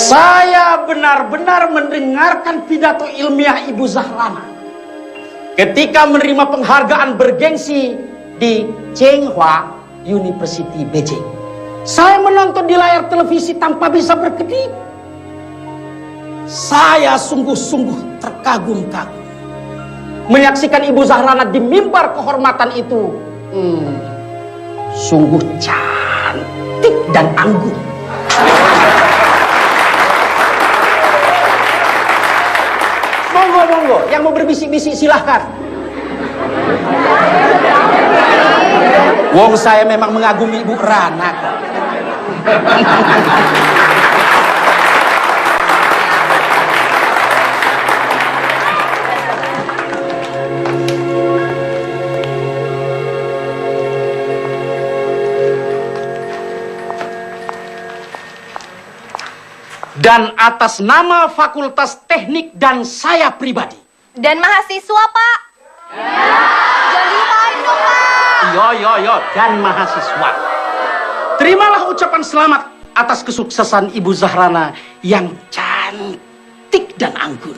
Saya benar-benar mendengarkan pidato ilmiah Ibu Zahrana ketika menerima penghargaan bergengsi di Tsinghua University Beijing. Saya menonton di layar televisi tanpa bisa berkedip. Saya sungguh-sungguh terkagum-kagum menyaksikan Ibu Zahrana di mimbar kehormatan itu. Sungguh cantik dan anggun. Monggo, yang mau berbisik-bisik silahkan. Wong saya memang mengagumi Ibu Rana kok. Dan atas nama Fakultas Teknik dan saya pribadi. Dan mahasiswa, Pak. Jangan dilupain dong, Pak. Yo, dan mahasiswa. Terimalah ucapan selamat atas kesuksesan Ibu Zahrana yang cantik dan anggun.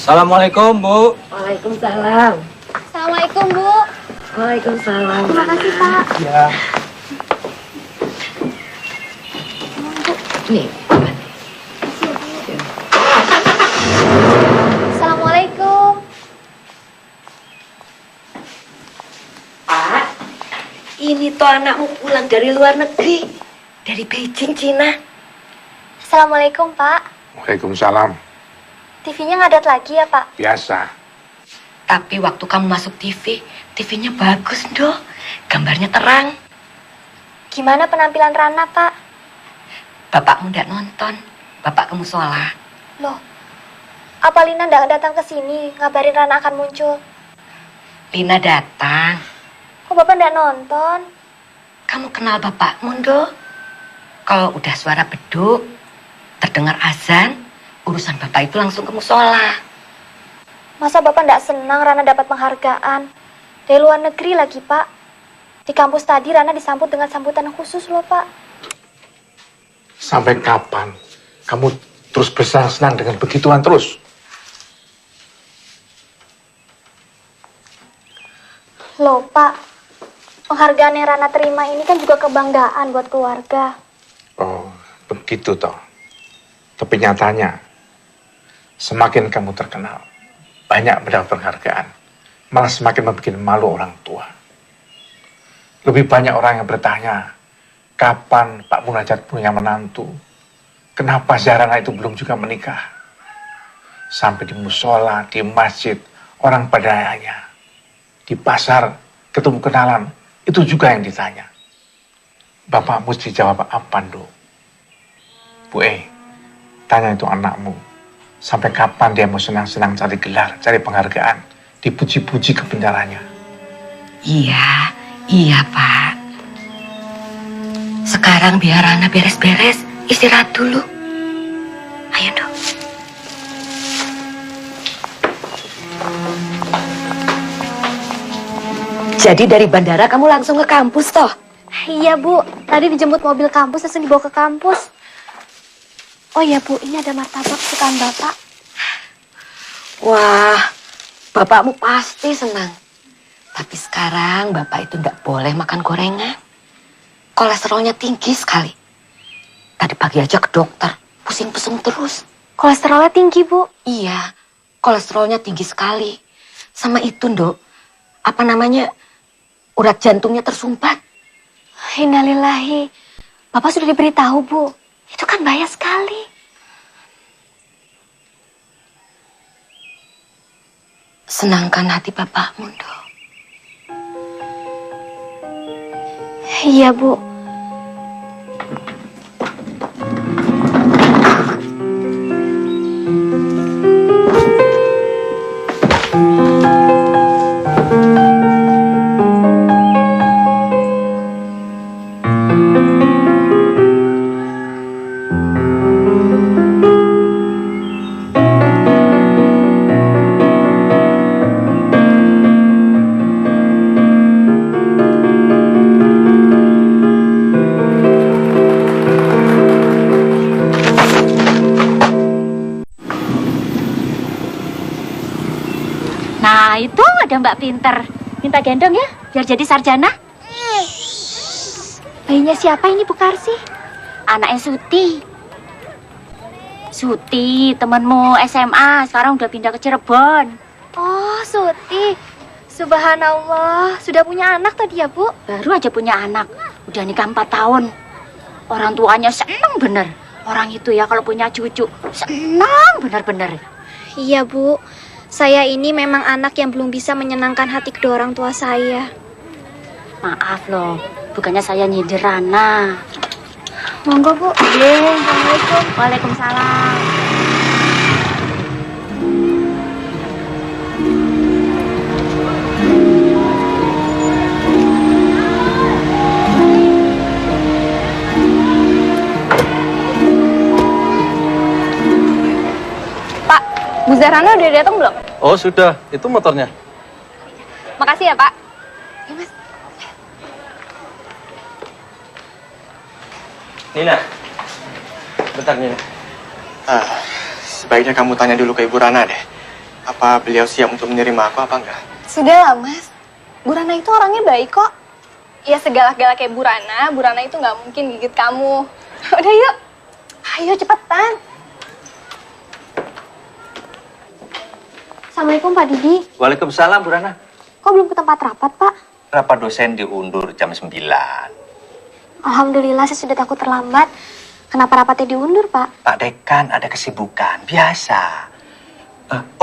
Assalamualaikum, Bu. Waalaikumsalam. Assalamualaikum, Bu. Waalaikumsalam. Terima kasih, Pak. Ya. Nih. Assalamualaikum. Pak, ini tuh anakmu pulang dari luar negeri. Dari Beijing, Cina. Assalamualaikum, Pak. Waalaikumsalam. TV-nya ngadat lagi ya, Pak? Biasa. Tapi waktu kamu masuk TV, TV-nya bagus, Ndo. Gambarnya terang. Gimana penampilan Rana, Pak? Bapakmu ndak nonton. Bapak ke musola. Loh, apa Lina nggak datang ke sini ngabarin Rana akan muncul? Lina datang. Kok Bapak nggak nonton? Kamu kenal bapakmu, Ndo? Kalau udah suara beduk, terdengar azan, urusan bapak itu langsung ke musola. Masa Bapak nggak senang Rana dapat penghargaan? Dari luar negeri lagi, Pak. Di kampus tadi Rana disambut dengan sambutan khusus loh, Pak. Sampai kapan kamu terus bersenang-senang dengan begituan terus? Loh, Pak. Penghargaan yang Rana terima ini kan juga kebanggaan buat keluarga. Oh, begitu toh. Tapi nyatanya, semakin kamu terkenal, banyak mendapat penghargaan, malah semakin membuat malu orang tua. Lebih banyak orang yang bertanya, kapan Pak Munajat punya menantu? Kenapa Zahrana itu belum juga menikah? Sampai di musola, di masjid, orang pada nanya. Di pasar, ketemu kenalan, itu juga yang ditanya. Bapak mesti jawab apa, Ndo? Bu tanya itu anakmu. Sampai kapan dia mau senang-senang cari gelar, cari penghargaan, dipuji-puji kebenarannya? Iya Pak. Sekarang biar Rana beres-beres, istirahat dulu. Ayo dong. Jadi dari bandara kamu langsung ke kampus toh? Iya, Bu. Tadi dijemput mobil kampus, langsung dibawa ke kampus. Oh iya, Bu. Ini ada martabak kesukaan Bapak. Wah, bapakmu pasti senang. Tapi sekarang bapak itu tidak boleh makan gorengan. Kolesterolnya tinggi sekali. Tadi pagi aja ke dokter, pusing-pusing terus. Kolesterolnya tinggi, Bu. Iya, kolesterolnya tinggi sekali. Sama itu, Nduk. Apa namanya? Urat jantungnya tersumbat. Innalillahi. Bapak sudah diberitahu, Bu. Itu kan bahaya sekali. Senangkan hati bapakmu, Nduk. Iya, Bu. Nah, itu ada Mbak Pinter. Minta gendong ya, biar jadi sarjana. Bayinya siapa ini, Bu Karsi? Anaknya Suti. Suti, temanmu SMA, sekarang udah pindah ke Cirebon. Oh, Suti. Subhanallah, sudah punya anak tadi ya, Bu? Baru aja punya anak, udah nikah 4 tahun. Orang tuanya seneng bener. Orang itu ya kalau punya cucu, senang bener-bener. Iya, Bu. Saya ini memang anak yang belum bisa menyenangkan hati kedua orang tua saya. Maaf loh, bukannya saya nyindir Rana. Monggo, Bu. Assalamualaikum. Waalaikumsalam. Pak, Bu Zahrana udah datang belum? Oh sudah, itu motornya. Makasih ya, Pak. Ya, Mas. Nina, bentar Nina. Sebaiknya kamu tanya dulu ke Ibu Rana deh. Apa beliau siap untuk menerima aku apa enggak? Sudahlah, Mas. Bu Rana itu orangnya baik kok. Ya segalak-galak kayak Bu Rana itu nggak mungkin gigit kamu. Udah yuk. Ayo cepetan. Assalamualaikum Pak Didi. Waalaikumsalam Bu Rana. Kok belum ke tempat rapat, Pak? Rapat dosen diundur jam 9. Alhamdulillah, saya sudah takut terlambat. Kenapa rapatnya diundur, Pak? Pak Dekan ada kesibukan, biasa.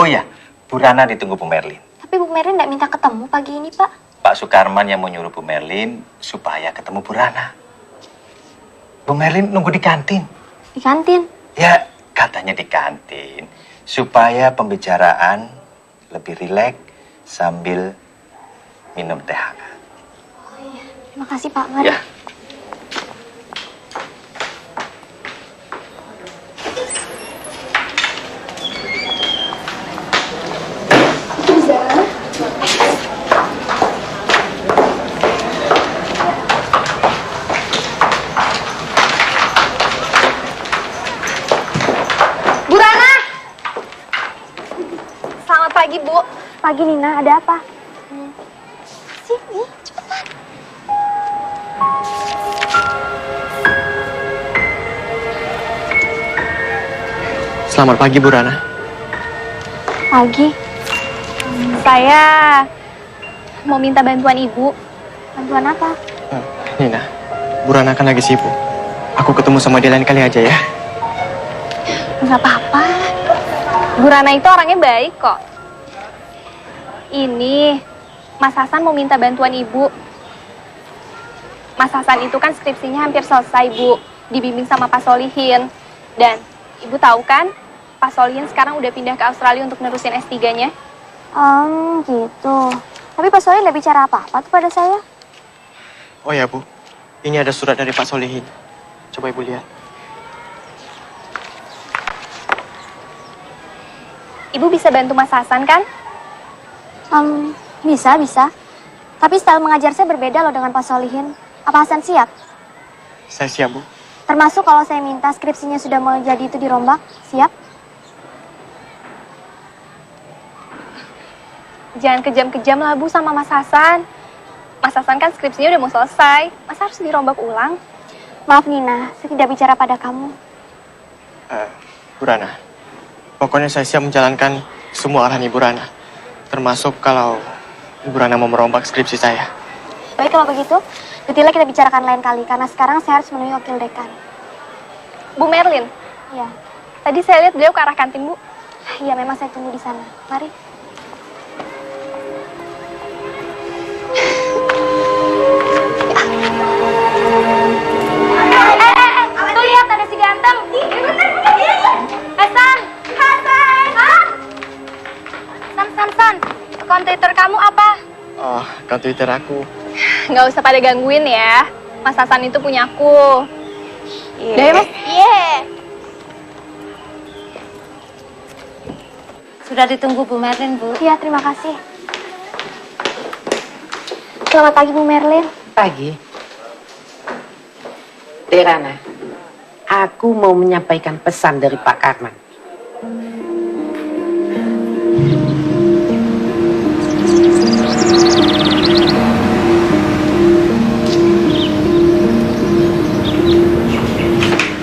Oh ya, Bu Rana ditunggu Bu Merlin. Tapi Bu Merlin nggak minta ketemu pagi ini, Pak. Pak Sukarman yang mau nyuruh Bu Merlin supaya ketemu Bu Rana. Bu Merlin nunggu di kantin. Di kantin? Ya, katanya di kantin. Supaya pembicaraan lebih rileks sambil minum teh hangat. Terima kasih, Pak. Mari. Ya. Bu Rana! Selamat pagi, Bu. Pagi, Nina. Ada apa? Sini, cepetan. Selamat pagi, Bu Rana. Pagi. Saya mau minta bantuan Ibu. Bantuan apa? Nina, Bu Rana kan lagi sibuk. Aku ketemu sama dia lain kali aja ya. Nggak apa-apa. Bu Rana itu orangnya baik kok. Ini Mas Hasan mau minta bantuan Ibu. Mas Hasan itu kan skripsinya hampir selesai, Bu. Dibimbing sama Pak Solihin. Dan Ibu tahu kan, Pak Solihin sekarang udah pindah ke Australia untuk nerusin S3-nya. Gitu. Tapi Pak Solihin nggak bicara apa-apa tuh pada saya. Oh ya, Bu. Ini ada surat dari Pak Solihin. Coba Ibu lihat. Ibu bisa bantu Mas Hasan kan? Bisa. Tapi style mengajar saya berbeda loh dengan Pak Solihin. Apa Hasan siap? Saya siap, Bu. Termasuk kalau saya minta skripsinya sudah mau jadi itu dirombak, siap? Jangan kejam-kejam lah, Bu, sama Mas Hasan. Mas Hasan kan skripsinya udah mau selesai. Masa harus dirombak ulang? Maaf, Nina. Saya tidak bicara pada kamu. Bu Rana, pokoknya saya siap menjalankan semua arahan Ibu Rana. Termasuk kalau Ibu Rana mau merombak skripsi saya. Baik, kalau begitu, detailnya kita bicarakan lain kali. Karena sekarang saya harus menemui wakil dekan. Bu Merlin? Iya. Tadi saya lihat beliau ke arah kantin, Bu. Iya, memang saya tunggu di sana. Mari. Tuh lihat, ada si ganteng. Hasan! San, akun Twitter kamu apa? Oh, akun Twitter aku. Nggak usah pada gangguin ya. Mas Hasan itu punya aku. Udah ya, Mas? Sudah ditunggu Bu Merlin, Bu. Iya, terima kasih. Selamat pagi, Bu Merlin. Pagi. Terana, aku mau menyampaikan pesan dari Pak Karman.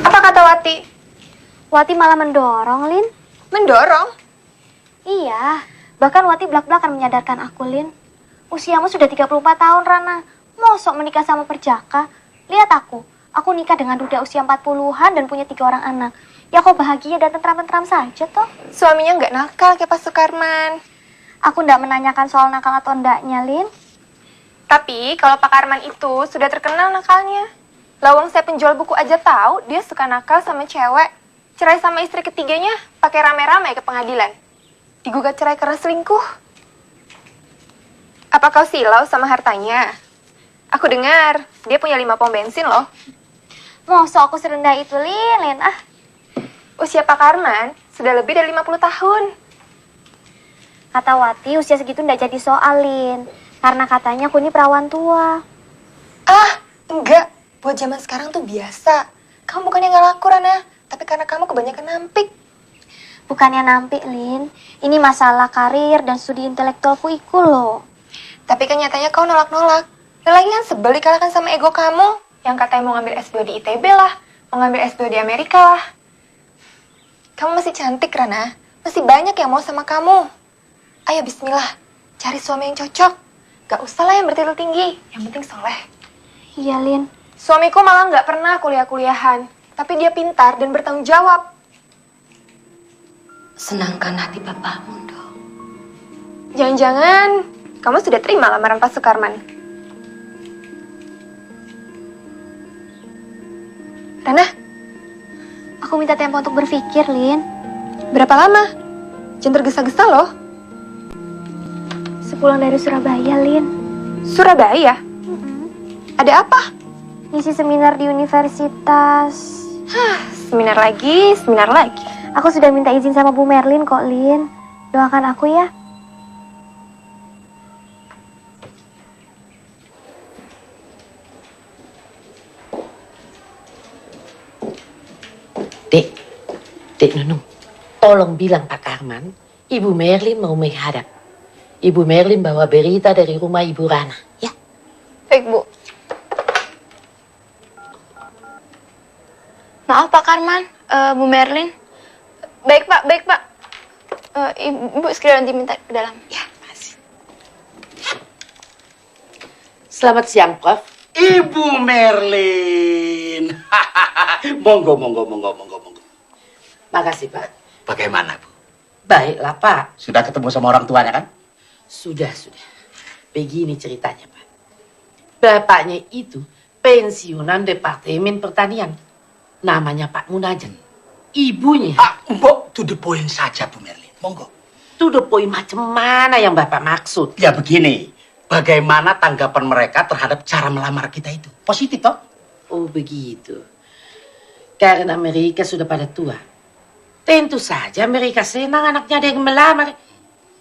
Apa kata Wati? Wati malah mendorong, Lin. Mendorong? Iya, bahkan Wati belak-belakan menyadarkan aku, Lin. Usiamu sudah 34 tahun, Rana. Mosok menikah sama perjaka? Lihat aku nikah dengan duda usia 40-an dan punya 3 orang anak. Ya kok bahagia dan tentram-tentram saja toh. Suaminya nggak nakal kayak Pak Sukarman. Aku nggak menanyakan soal nakal atau enggaknya, Lin. Tapi kalau Pak Karman itu sudah terkenal nakalnya. Lawang saya penjual buku aja tahu dia suka nakal sama cewek. Cerai sama istri ketiganya pakai rame-rame ke pengadilan. Digugat cerai karena selingkuh. Apa kau silau sama hartanya? Aku dengar dia punya 5 pom bensin loh. Masa aku serendah itu, Lin? Usia Pak Karman sudah lebih dari 50 tahun. Kata Wati, usia segitu nggak jadi soal, Lin. Karena katanya aku ini perawan tua. Ah, enggak. Buat zaman sekarang tuh biasa. Kamu bukannya nggak laku, Rana. Tapi karena kamu kebanyakan nampik. Bukannya nampik, Lin. Ini masalah karir dan studi intelektualku iku loh. Tapi kan nyatanya kau nolak-nolak. Lagi kan sebel dikalahkan sama ego kamu. Yang katanya mau ngambil S2 di ITB lah. Mau ngambil S2 di Amerika lah. Kamu masih cantik, Rana. Masih banyak yang mau sama kamu. Ayo bismillah. Cari suami yang cocok. Gak usah lah yang bertitel tinggi. Yang penting soleh. Iya, Lin. Suamiku malah gak pernah kuliah-kuliahan. Tapi dia pintar dan bertanggung jawab. Senangkan hati bapakmu, dong. Jangan-jangan kamu sudah terima lamaran Pak Sukarman? Rana, aku minta tempo untuk berpikir, Lin. Berapa lama? Jangan tergesa-gesa loh. Sepulang dari Surabaya, Lin. Surabaya? Ada apa? Ngisi seminar di universitas. Seminar lagi, seminar lagi. Aku sudah minta izin sama Bu Merlin kok, Lin. Doakan aku ya. Dek Nunung, tolong bilang Pak Karman, Ibu Merlin mau menghadap. Ibu Merlin bawa berita dari rumah Ibu Rana, ya? Baik, Bu. Maaf Pak Karman, Bu Merlin. Baik, Pak. Baik, Pak. Ibu sekalian diminta ke dalam. Ya, makasih. Selamat siang, Prof. Ibu Merlin. Monggo. Makasih, Pak. Bagaimana, Bu? Baiklah, Pak. Sudah ketemu sama orang tuanya, kan? Sudah. Begini ceritanya, Pak. Bapaknya itu pensiunan Departemen Pertanian. Namanya Pak Munajan. Ibunya... Mbok, to the point saja, Bu Merlin. Monggo. To the point macam mana yang Bapak maksud? Ya begini, bagaimana tanggapan mereka terhadap cara melamar kita itu? Positif, toh? Oh, begitu. Karena mereka sudah pada tua. Tentu saja mereka senang anaknya ada yang melamar.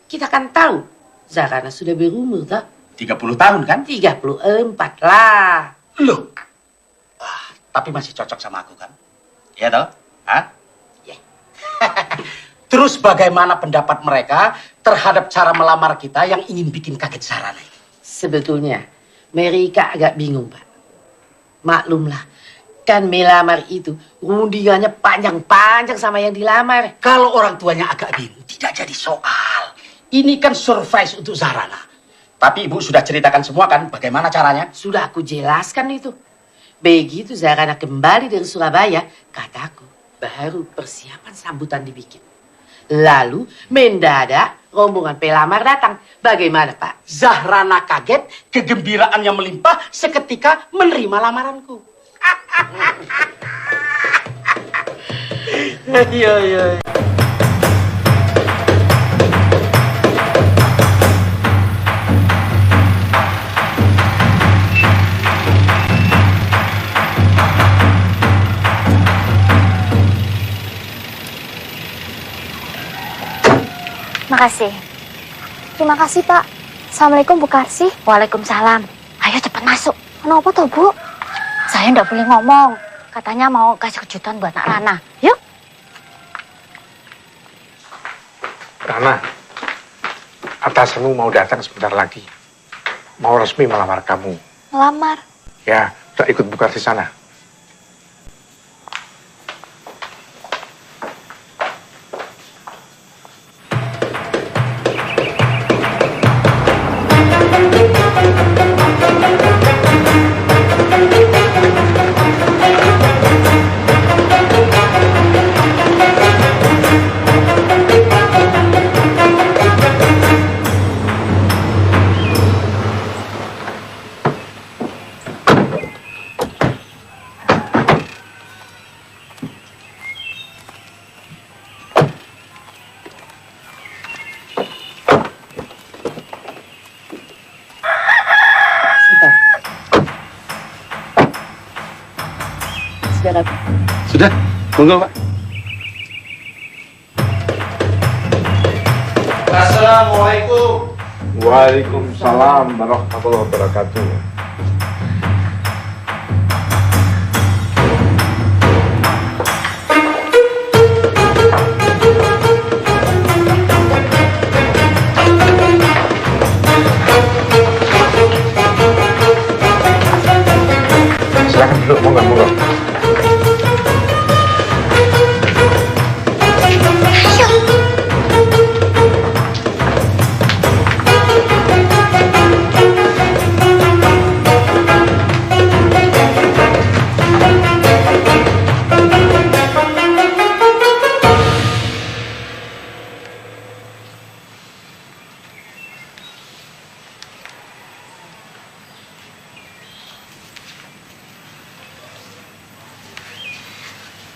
Kita kan tahu, Zarana sudah berumur, toh? 30 tahun, kan? 34 lah. Loh. Tapi masih cocok sama aku, kan? Ya, toh? Hah? Ya. Terus bagaimana pendapat mereka terhadap cara melamar kita yang ingin bikin kaget Zarana ini? Sebetulnya, mereka agak bingung, Pak. Maklumlah, kan melamar itu rundingannya panjang-panjang sama yang dilamar. Kalau orang tuanya agak bingung, tidak jadi soal. Ini kan surprise untuk Zarana. Tapi ibu sudah ceritakan semua kan bagaimana caranya? Sudah aku jelaskan itu. Begitu Zarana kembali dari Surabaya, kataku, baru persiapan sambutan dibikin. Lalu mendadak rombongan pelamar datang. Bagaimana, Pak? Zahrana kaget, kegembiraannya melimpah seketika menerima lamaranku. Iya. Makasih. Terima kasih, Pak. Assalamualaikum, Bu Karsi. Waalaikumsalam. Ayo cepat masuk. Kenapa toh, Bu? Saya nggak boleh ngomong. Katanya mau kasih kejutan buat Nak Rana. Yuk. Rana, atasanmu mau datang sebentar lagi. Mau resmi melamar kamu. Melamar? Ya, udah ikut buka di sana. Sudah, monggo Pak. Assalamualaikum. Waalaikumsalam warahmatullahi wabarakatuh. Silakan duduk, monggo.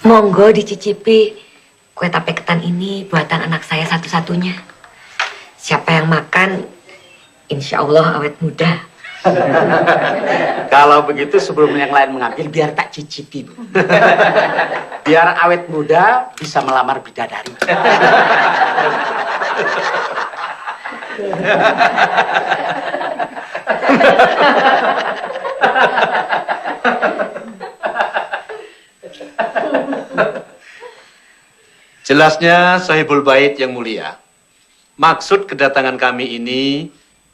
Monggo dicicipi kue tape ketan ini buatan anak saya satu-satunya. Siapa yang makan, insya Allah awet muda. Kalau begitu sebelum yang lain mengambil, biar tak cicipi, Bu. Biar awet muda bisa melamar bidadari. Jelasnya Sahibul Bait yang mulia, maksud kedatangan kami ini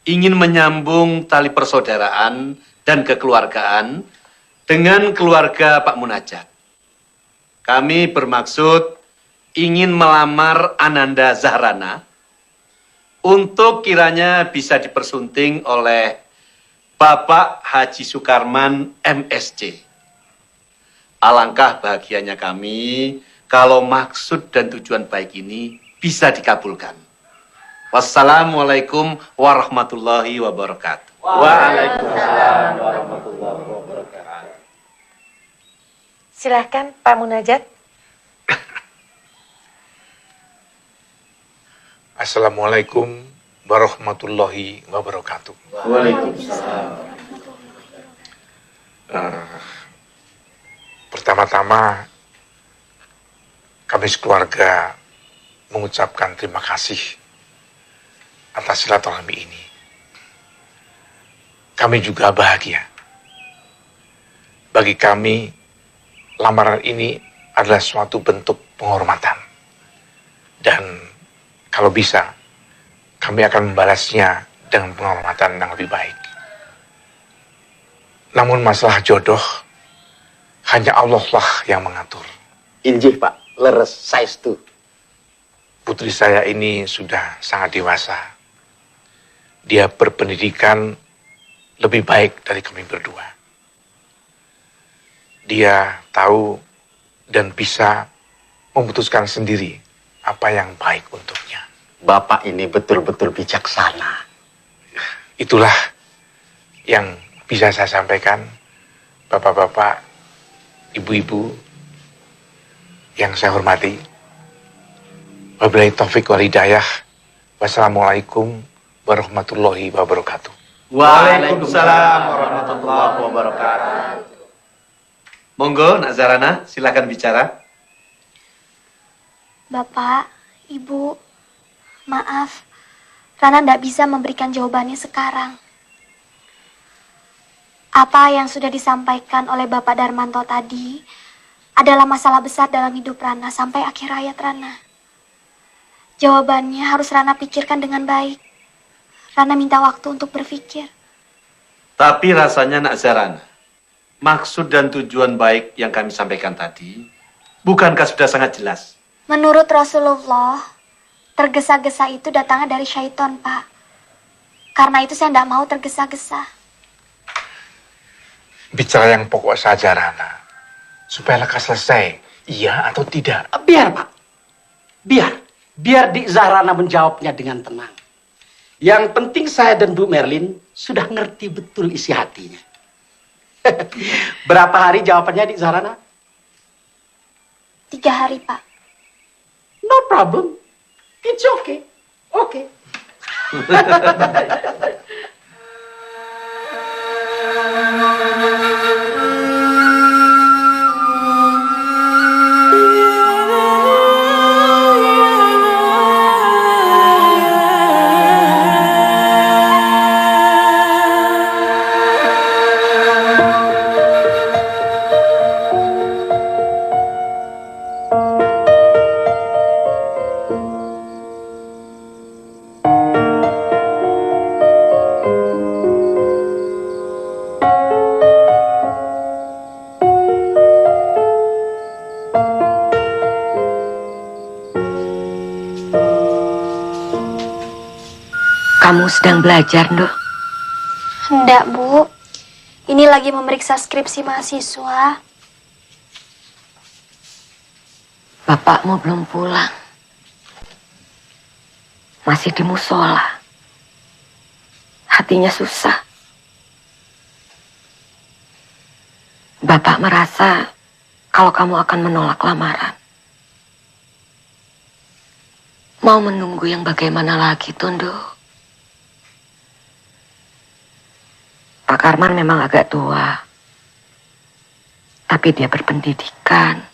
ingin menyambung tali persaudaraan dan kekeluargaan dengan keluarga Pak Munajat. Kami bermaksud ingin melamar Ananda Zahrana untuk kiranya bisa dipersunting oleh Bapak Haji Sukarman MSc. Alangkah bahagianya kami kalau maksud dan tujuan baik ini bisa dikabulkan. Wassalamualaikum warahmatullahi wabarakatuh. Waalaikumsalam warahmatullahi wabarakatuh. Silahkan Pak Munajat. Assalamualaikum warahmatullahi wabarakatuh. Waalaikumsalam. Pertama-tama, kami sekeluarga mengucapkan terima kasih atas silaturahmi ini. Kami juga bahagia. Bagi kami, lamaran ini adalah suatu bentuk penghormatan. Dan kalau bisa, kami akan membalasnya dengan penghormatan yang lebih baik. Namun masalah jodoh, hanya Allah lah yang mengatur. Injih, Pak. Leres, saestu. Putri saya ini sudah sangat dewasa. Dia berpendidikan lebih baik dari kami berdua. Dia tahu dan bisa memutuskan sendiri apa yang baik untuknya. Bapak ini betul-betul bijaksana. Itulah yang bisa saya sampaikan, bapak-bapak, ibu-ibu yang saya hormati. Wabillahi taufiq wal hidayah. Wassalamualaikum warahmatullahi wabarakatuh. Waalaikumsalam warahmatullahi wabarakatuh. Monggo, Nak Zahrana, silakan bicara. Bapak, Ibu, maaf. Rana tidak bisa memberikan jawabannya sekarang. Apa yang sudah disampaikan oleh Bapak Darmanto tadi adalah masalah besar dalam hidup Rana sampai akhir hayat Rana. Jawabannya harus Rana pikirkan dengan baik. Rana minta waktu untuk berpikir. Tapi rasanya Nak Zahrana, maksud dan tujuan baik yang kami sampaikan tadi, bukankah sudah sangat jelas? Menurut Rasulullah, tergesa-gesa itu datangnya dari syaitan, Pak. Karena itu saya tidak mau tergesa-gesa. Bicara yang pokok saja, Rana. Supaya lekas selesai, iya atau tidak? Biar, Pak. Biar Dik Zahrana menjawabnya dengan tenang. Yang penting saya dan Bu Merlin sudah ngerti betul isi hatinya. Berapa hari jawabannya, Dik Zahrana? 3 hari, Pak. No problem. It's okay. Okay. Kamu sedang belajar, Ndoh? Hendak, Bu. Ini lagi memeriksa skripsi mahasiswa. Bapakmu belum pulang. Masih di musola. Hatinya susah. Bapak merasa kalau kamu akan menolak lamaran. Mau menunggu yang bagaimana lagi, Tondo? Pak Karman memang agak tua, tapi dia berpendidikan,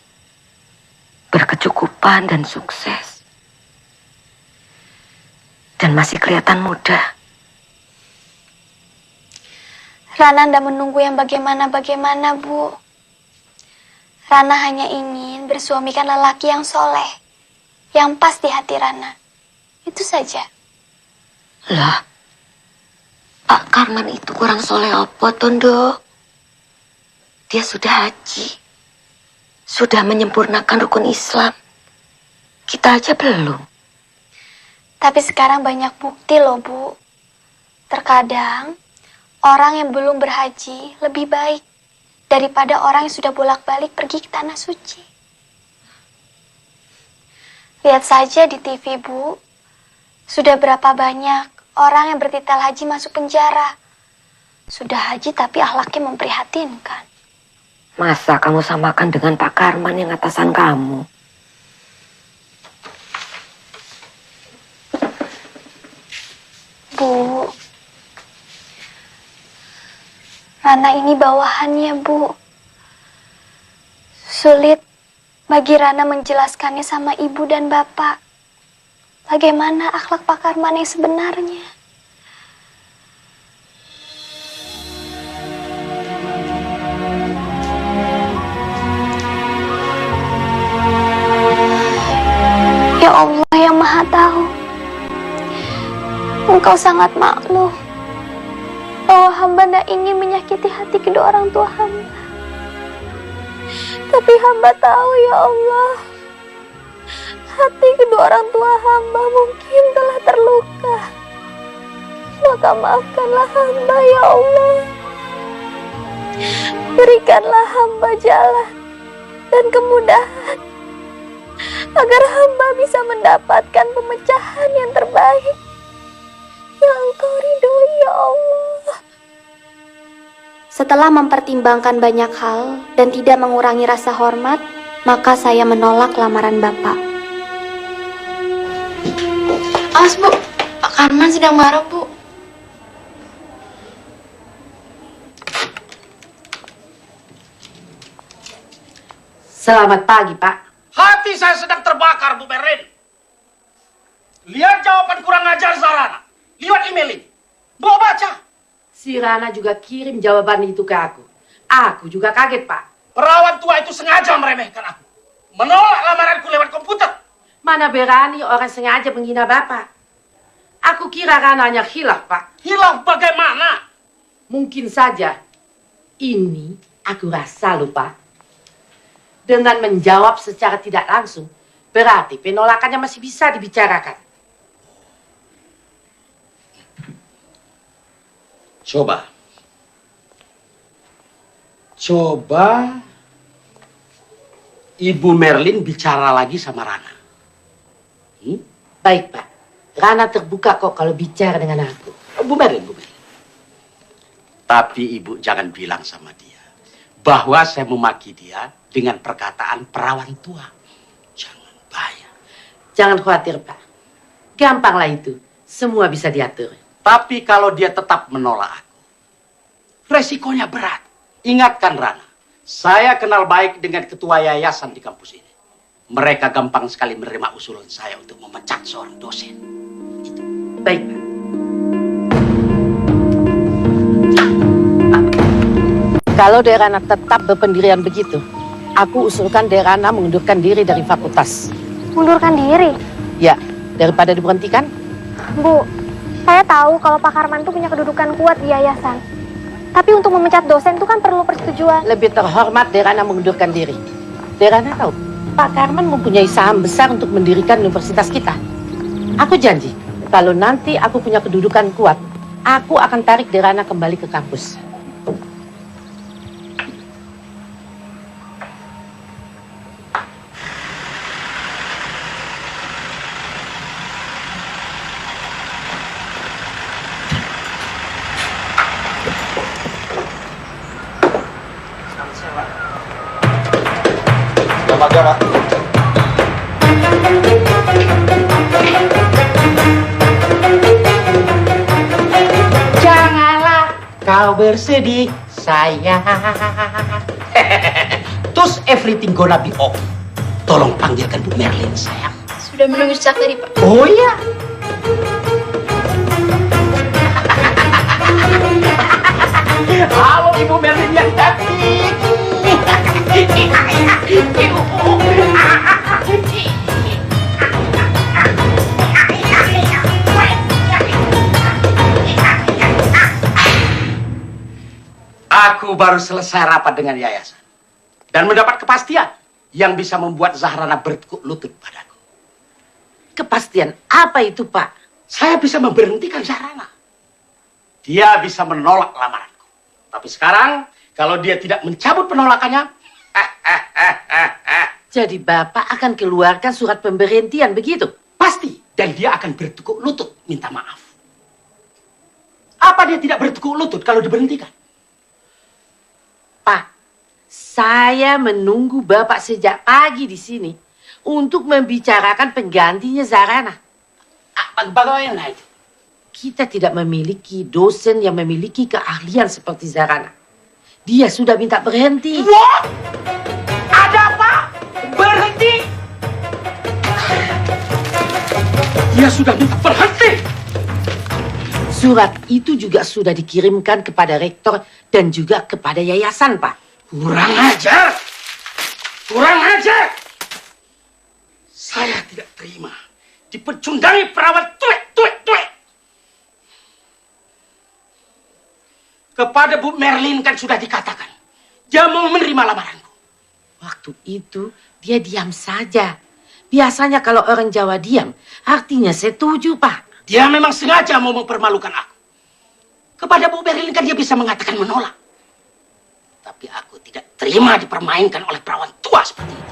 berkecukupan dan sukses. Dan masih kelihatan muda. Rana ndak menunggu yang bagaimana-bagaimana, Bu. Rana hanya ingin bersuamikan lelaki yang soleh, yang pas di hati Rana. Itu saja. Lah, Pak Karman itu kurang soleh apa, Tondo? Dia sudah haji. Sudah menyempurnakan rukun Islam. Kita aja belum. Tapi sekarang banyak bukti loh, Bu. Terkadang, orang yang belum berhaji lebih baik daripada orang yang sudah bolak-balik pergi ke tanah suci. Lihat saja di TV, Bu. Sudah berapa banyak orang yang bertitel haji masuk penjara. Sudah haji tapi akhlaknya memprihatinkan. Masa kamu samakan dengan Pak Karman yang atasan kamu? Bu, Rana ini bawahannya, Bu. Sulit bagi Rana menjelaskannya sama ibu dan bapak. Bagaimana akhlak Pak Karman yang sebenarnya. Ya Allah yang Maha Tahu, Engkau sangat maklum bahwa hamba tidak ingin menyakiti hati kedua orang tua hamba. Tapi hamba tahu, ya Allah, hati kedua orang tua hamba mungkin telah terluka. Maka maafkanlah hamba, ya Allah. Berikanlah hamba jalan dan kemudahan agar hamba bisa mendapatkan pemecahan yang terbaik yang Engkau ridhoi, ya Allah. Setelah mempertimbangkan banyak hal dan tidak mengurangi rasa hormat, maka saya menolak lamaran Bapak. Awas, Bu. Pak Karman sedang marah, Bu. Selamat pagi, Pak. Hati saya sedang terbakar, Bu Merlin. Lihat jawaban kurang ajar Zarana. Lihat email ini. Bawa baca. Si Rana juga kirim jawaban itu ke aku. Aku juga kaget, Pak. Perawan tua itu sengaja meremehkan aku. Menolak lamaranku lewat komputer. Mana berani orang sengaja menghina Bapak. Aku kira Rana hanya hilaf, Pak. Hilaf bagaimana? Mungkin saja. Ini aku rasa lupa. Dengan menjawab secara tidak langsung, berarti penolakannya masih bisa dibicarakan. Coba Ibu Merlin bicara lagi sama Rana. Baik, Pak. Rana terbuka kok kalau bicara dengan aku. Bu Merlin. Tapi Ibu jangan bilang sama dia bahwa saya memaki dia dengan perkataan perawan tua. Jangan, bahaya. Jangan khawatir, Pak. Gampanglah itu. Semua bisa diatur. Tapi kalau dia tetap menolak aku, resikonya berat. Ingatkan Rana, saya kenal baik dengan ketua yayasan di kampus ini. Mereka gampang sekali menerima usulan saya untuk memecat seorang dosen. Baik, Pak. Kalau Derana tetap berpendirian begitu, aku usulkan Derana mengundurkan diri dari fakultas. Mundurkan diri? Ya, daripada diberhentikan. Bu, saya tahu kalau Pak Karman itu punya kedudukan kuat di yayasan. Tapi untuk memecat dosen itu kan perlu persetujuan. Lebih terhormat Derana mengundurkan diri. Derana tahu, Pak Karman mempunyai saham besar untuk mendirikan universitas kita. Aku janji, kalau nanti aku punya kedudukan kuat, aku akan tarik Derana kembali ke kampus. Gama-gama. Janganlah kau bersedih, sayang. Terus everything gonna be off. Tolong panggilkan Bu Merlin, sayang. Sudah menunggu sejak tadi, Pak. Oh iya. Halo Ibu Merlin yang cantik. Aku baru selesai rapat dengan yayasan dan mendapat kepastian yang bisa membuat Zahrana bertekuk lutut padaku. Kepastian apa itu, Pak? Saya bisa memberhentikan Zahrana. Dia bisa menolak lamaranku. Tapi sekarang, kalau dia tidak mencabut penolakannya, Jadi Bapak akan keluarkan surat pemberhentian, begitu? pasti. Dan dia akan bertekuk lutut minta maaf. Apa dia tidak bertekuk lutut kalau diberhentikan? Pak, saya menunggu Bapak sejak pagi di sini untuk membicarakan penggantinya Zahrana. Bagaimana itu? Kita tidak memiliki dosen yang memiliki keahlian seperti Zahrana. Dia sudah minta berhenti. What? Ada apa? Berhenti? Dia sudah minta berhenti. Surat itu juga sudah dikirimkan kepada rektor dan juga kepada yayasan, Pak. Kurang ajar. Kurang ajar. Saya tidak terima dipecundangi perawat tuik. Kepada Bu Merlin kan sudah dikatakan dia mau menerima lamaranku. Waktu itu dia diam saja. Biasanya kalau orang Jawa diam, artinya setuju, Pak. Dia memang sengaja mau mempermalukan aku. Kepada Bu Merlin kan dia bisa mengatakan menolak. Tapi aku tidak terima dipermainkan oleh perawan tua seperti itu.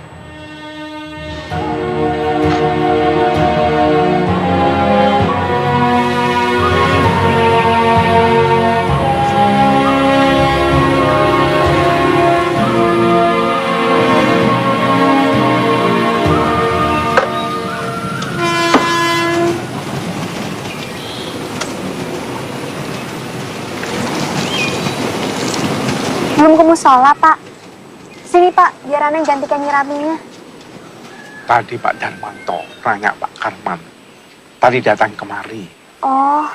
Belum ke musola, Pak. Sini, Pak, biar Ana yang gantikan nyirabinya. Tadi Pak Darmanto nanya Pak Karman. Tadi datang kemari. Oh,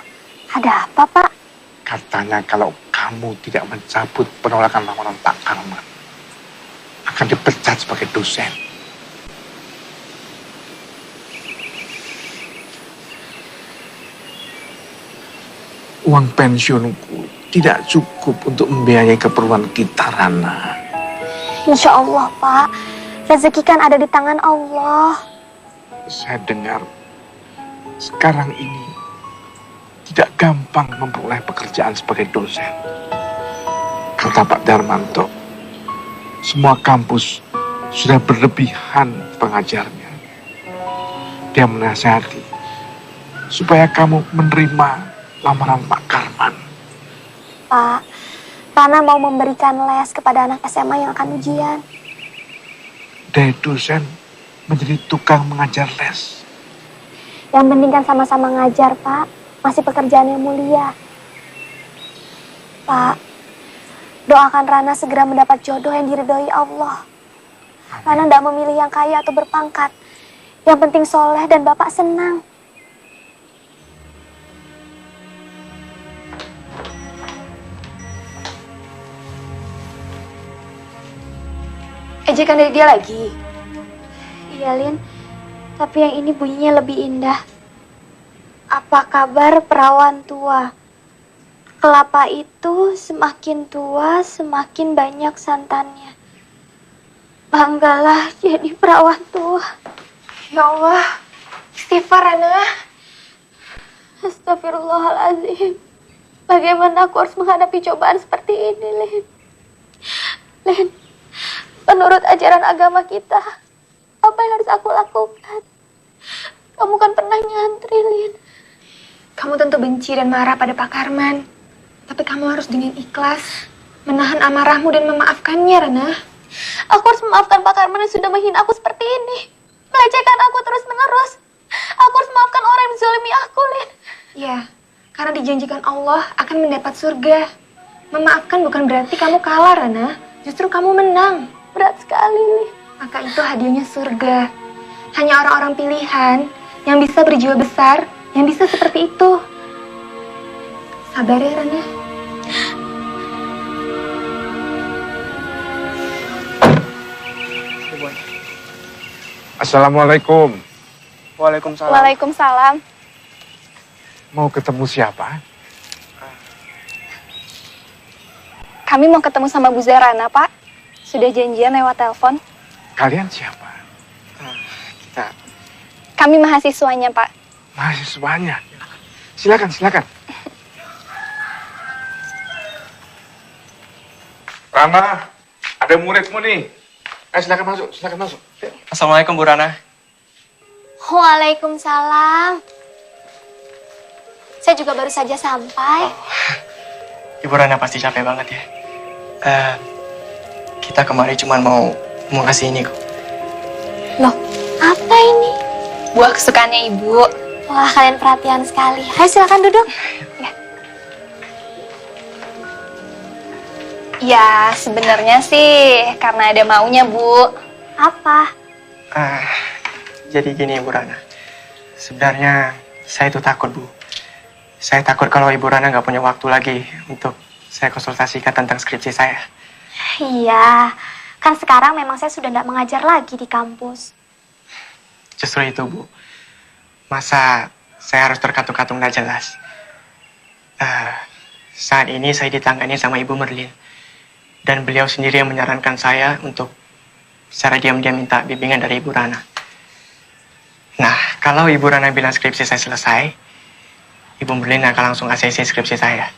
ada apa, Pak? Katanya kalau kamu tidak mencabut penolakan lamaran Pak Karman, akan dipecat sebagai dosen. Uang pensiunku tidak cukup untuk membiayai keperluan kita, Rana. Insya Allah, Pak. Rezeki kan ada di tangan Allah. Saya dengar sekarang ini tidak gampang memperoleh pekerjaan sebagai dosen. Kata Pak Darmanto, semua kampus sudah berlebihan pengajarnya. Dia menasihati supaya kamu menerima lamaran Pak Karman. Pak, Rana mau memberikan les kepada anak SMA yang akan ujian. Dari dosen menjadi tukang mengajar les. Yang penting kan sama-sama ngajar, Pak. Masih pekerjaan yang mulia. Pak, doakan Rana segera mendapat jodoh yang diridhoi Allah. Rana tidak memilih yang kaya atau berpangkat. Yang penting soleh dan Bapak senang. Ejekan dari dia lagi. Iya, Lin. Tapi yang ini bunyinya lebih indah. Apa kabar perawan tua? Kelapa itu semakin tua, semakin banyak santannya. Banggalah jadi perawan tua. Ya Allah, istighfar, Rana. Astagfirullahaladzim. Bagaimana aku harus menghadapi cobaan seperti ini, Lin? Lin, menurut ajaran agama kita, apa yang harus aku lakukan? Kamu kan pernah nyantri, Lin. Kamu tentu benci dan marah pada Pak Karman. Tapi kamu harus dengan ikhlas menahan amarahmu dan memaafkannya, Rana. Aku harus memaafkan Pak Karman yang sudah menghina aku seperti ini. Melecehkan aku terus-menerus. Aku harus memaafkan orang yang menzalimi aku, Lin. Ya, karena dijanjikan Allah akan mendapat surga. Memaafkan bukan berarti kamu kalah, Rana. Justru kamu menang. Berat sekali, Lin. Maka itu hadiahnya surga. Hanya orang-orang pilihan yang bisa berjiwa besar, yang bisa seperti itu. Sabar ya, Rana. Assalamualaikum. Waalaikumsalam. Waalaikumsalam. Mau ketemu siapa? Kami mau ketemu sama Bu Zarana, Pak. Sudah janjian lewat telepon. Kalian siapa? Kita Kami mahasiswanya, Pak. Mahasiswanya. Silakan, silakan. Rama, ada muridmu nih. Silakan masuk, silakan masuk. Assalamualaikum Bu Rana. Waalaikumsalam. Saya juga baru saja sampai. Ibu Rana pasti capek banget ya. Kita kemari cuma mau kasih ini kok. Loh, apa ini? Buah kesukaannya Ibu. Wah, kalian perhatian sekali. Ayo silakan duduk. Ya, sebenarnya sih karena ada maunya, Bu. Apa? Jadi gini Ibu Rana. Sebenarnya saya itu takut Bu. Saya takut kalau Ibu Rana nggak punya waktu lagi untuk saya konsultasikan tentang skripsi saya. Iya, kan sekarang memang saya sudah tidak mengajar lagi di kampus. Justru itu Bu. Masa saya harus terkatung-katung nggak jelas. Saat ini saya ditangani sama Ibu Merlin. Dan beliau sendiri yang menyarankan saya untuk secara diam-diam minta bimbingan dari Ibu Rana. Nah, kalau Ibu Rana bilang skripsi saya selesai, Ibu Merlin akan langsung ACC skripsi saya.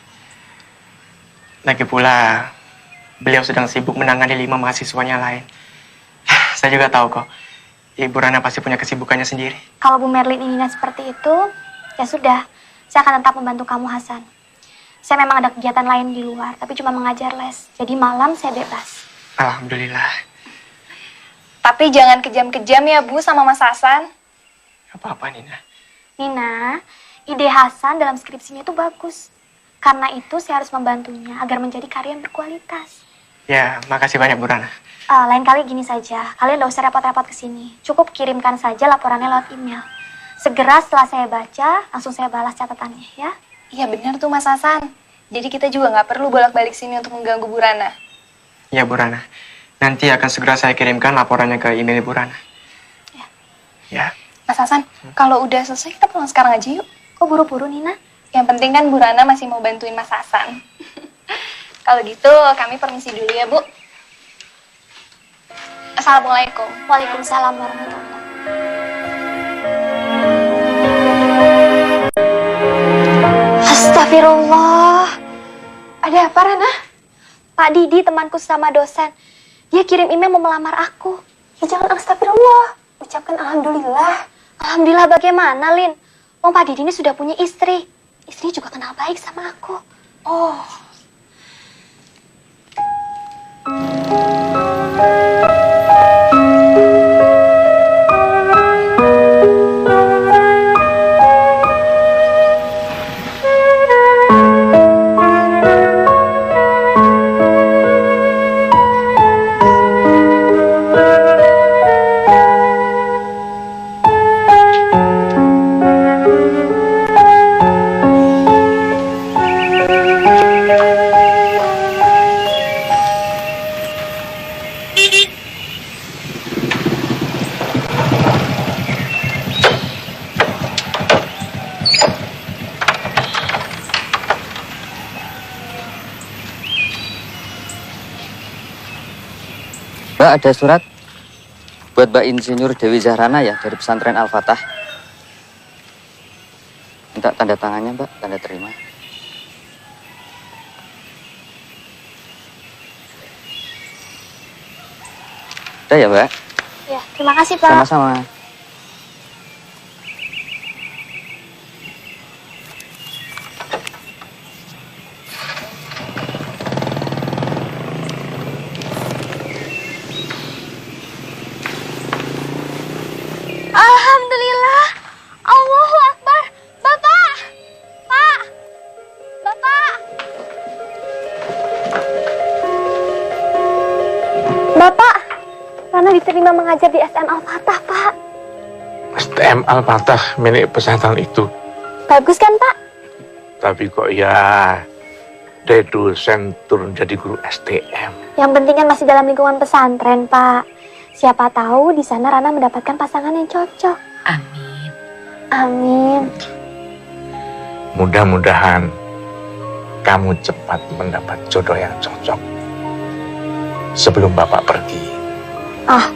Lagi pula, beliau sedang sibuk menangani 5 mahasiswanya lain. Saya juga tahu kok, Ibu Rana pasti punya kesibukannya sendiri. Kalau Bu Merlin inginnya seperti itu, ya sudah. Saya akan tetap membantu kamu, Hasan. Saya memang ada kegiatan lain di luar, tapi cuma mengajar les. Jadi malam saya bebas. Alhamdulillah. Tapi jangan kejam-kejam ya, Bu, sama Mas Hasan. Apa-apa, Nina. Nina, ide Hasan dalam skripsinya itu bagus. Karena itu saya harus membantunya agar menjadi karya yang berkualitas. Ya, makasih banyak Bu Rana. Lain kali gini saja, kalian gak usah repot-repot ke sini. Cukup kirimkan saja laporannya lewat email. Segera setelah saya baca, langsung saya balas catatannya, ya. Iya benar tuh Mas Hasan. Jadi kita juga nggak perlu bolak-balik sini untuk mengganggu Bu Rana. Ya Bu Rana. Nanti akan segera saya kirimkan laporannya ke email Bu Rana. Ya. Mas Hasan, kalau udah selesai kita pulang sekarang aja yuk. Kok buru-buru, Nina? Yang penting kan Bu Rana masih mau bantuin Mas Hasan. Kalau gitu kami permisi dulu ya Bu. Assalamualaikum. Waalaikumsalam warahmatullahi. Astagfirullah. Ada apa, Rana? Pak Didi, temanku sama dosen. Dia kirim email mau melamar aku. Ya jangan astagfirullah. Ucapkan alhamdulillah. Alhamdulillah bagaimana, Lin? Wong Pak Didi ini sudah punya istri. Istri juga kenal baik sama aku. Oh. Mbak, ada surat buat Mbak Insinyur Dewi Zahrana ya dari pesantren Al-Fatah. Minta tanda tangannya, Mbak, tanda terima. Udah ya, Mbak? Ya, terima kasih, Pak. Sama-sama. diterima mengajar di STM Al-Fatah, Pak. STM Al-Fatah milik pesantren itu. Bagus kan, Pak? Tapi kok ya dari dosen turun jadi guru STM. Yang penting kan masih dalam lingkungan pesantren, Pak. Siapa tahu di sana Rana mendapatkan pasangan yang cocok. Amin. Amin. Mudah-mudahan kamu cepat mendapat jodoh yang cocok sebelum Bapak pergi. Ah,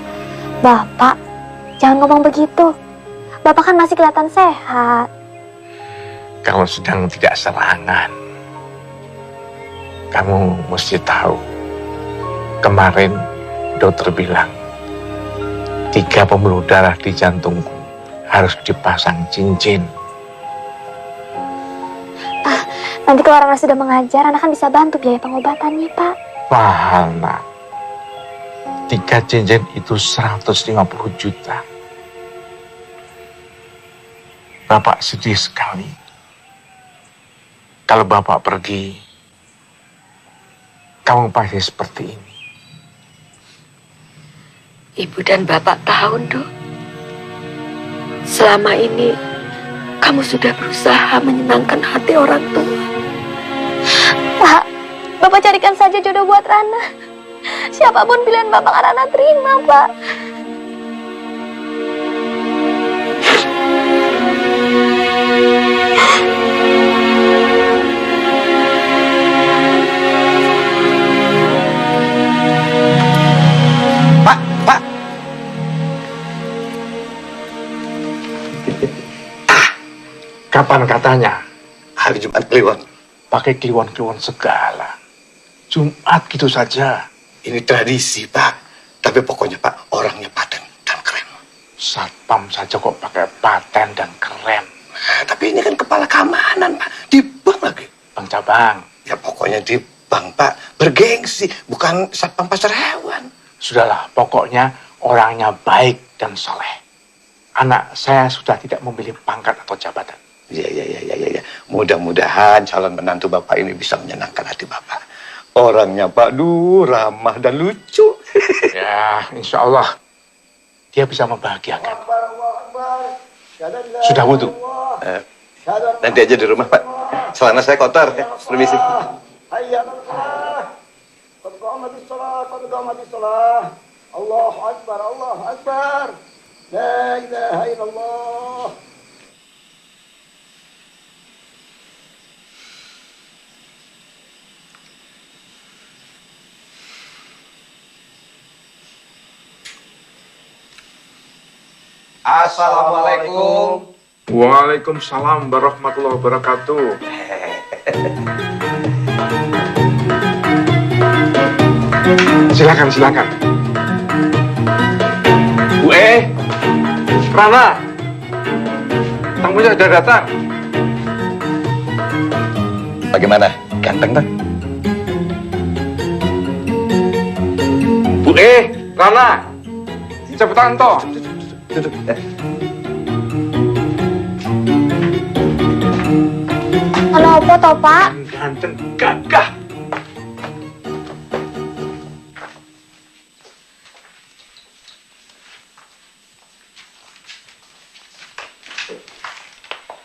Bapak, jangan ngomong begitu. Bapak kan masih kelihatan sehat. Kalau sedang tidak serangan, kamu mesti tahu. Kemarin dokter bilang 3 pembuluh darah di jantungku harus dipasang cincin. Nanti kalau Rana sudah mengajar, Rana kan bisa bantu biaya pengobatannya, Pak. Mahal, nak. 3 cincin itu 150 juta. Bapak sedih sekali. Kalau Bapak pergi, kamu pasti seperti ini. Ibu dan Bapak tahu, Dok. Selama ini kamu sudah berusaha menyenangkan hati orang tua. Pak, Bapak carikan saja jodoh buat Rana. Siapapun pilihan Bapak, Rana terima, Pak. Pak. Kapan katanya? Hari Jumat Kliwon. Pakai kliwon-kliwon segala. Jumat gitu saja. Ini tradisi, Pak. Tapi pokoknya, Pak, orangnya paten dan keren. Satpam saja kok pakai paten dan keren. Nah, tapi ini kan kepala keamanan, Pak. Di bank lagi. Bang Cabang. Ya pokoknya di bank, Pak. Bergengsi, bukan satpam pasar hewan. Sudahlah, pokoknya orangnya baik dan soleh. Anak saya sudah tidak memilih pangkat atau jabatan. Ya. Mudah-mudahan calon menantu Bapak ini bisa menyenangkan hati Bapak. Orangnya, Pak, ramah dan lucu. Ya, insya Allah dia bisa membahagiakan. Sudah wudu? Nanti aja di rumah, Pak. Celana saya kotor. Permisi. Allahu Akbar, Allahu Akbar. La ilaha illallah. Assalamualaikum. Waalaikumsalam warahmatullahi wabarakatuh. Silakan. Bu Rana, tamunya sudah datang. Bagaimana? Ganteng, Pak? Bu Rana, cepetan toh. Duduk. Kenapa toh, Pak? Ganteng gagah.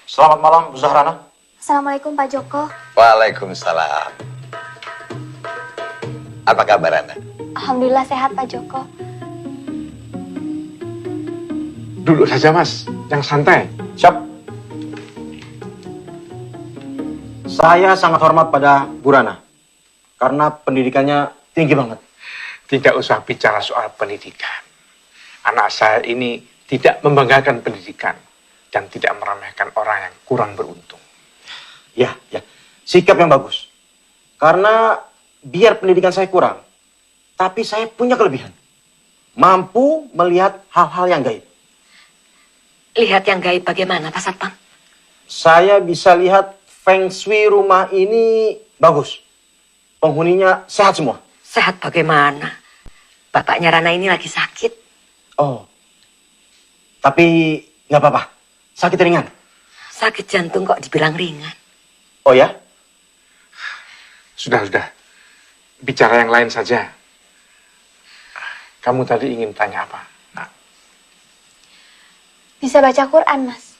Selamat malam, Bu Zahrana. Assalamualaikum, Pak Joko. Waalaikumsalam. Apa kabar Anda? Alhamdulillah sehat, Pak Joko. Duduk saja, Mas. Yang santai. Siap. Saya sangat hormat pada Bu Rana. Karena pendidikannya tinggi banget. Tidak usah bicara soal pendidikan. Anak saya ini tidak membanggakan pendidikan dan tidak meremehkan orang yang kurang beruntung. Ya. Sikap yang bagus. Karena biar pendidikan saya kurang, tapi saya punya kelebihan. Mampu melihat hal-hal yang gaib. Lihat yang gaib bagaimana, Pak Satpam? Saya bisa lihat feng shui rumah ini bagus. Penghuninya sehat semua. Sehat bagaimana? Bapaknya Rana ini lagi sakit. Oh. Tapi nggak apa-apa. Sakit ringan. Sakit jantung kok dibilang ringan. Oh ya? Sudah. Bicara yang lain saja. Kamu tadi ingin tanya apa? Nah, Bisa baca Quran, Mas?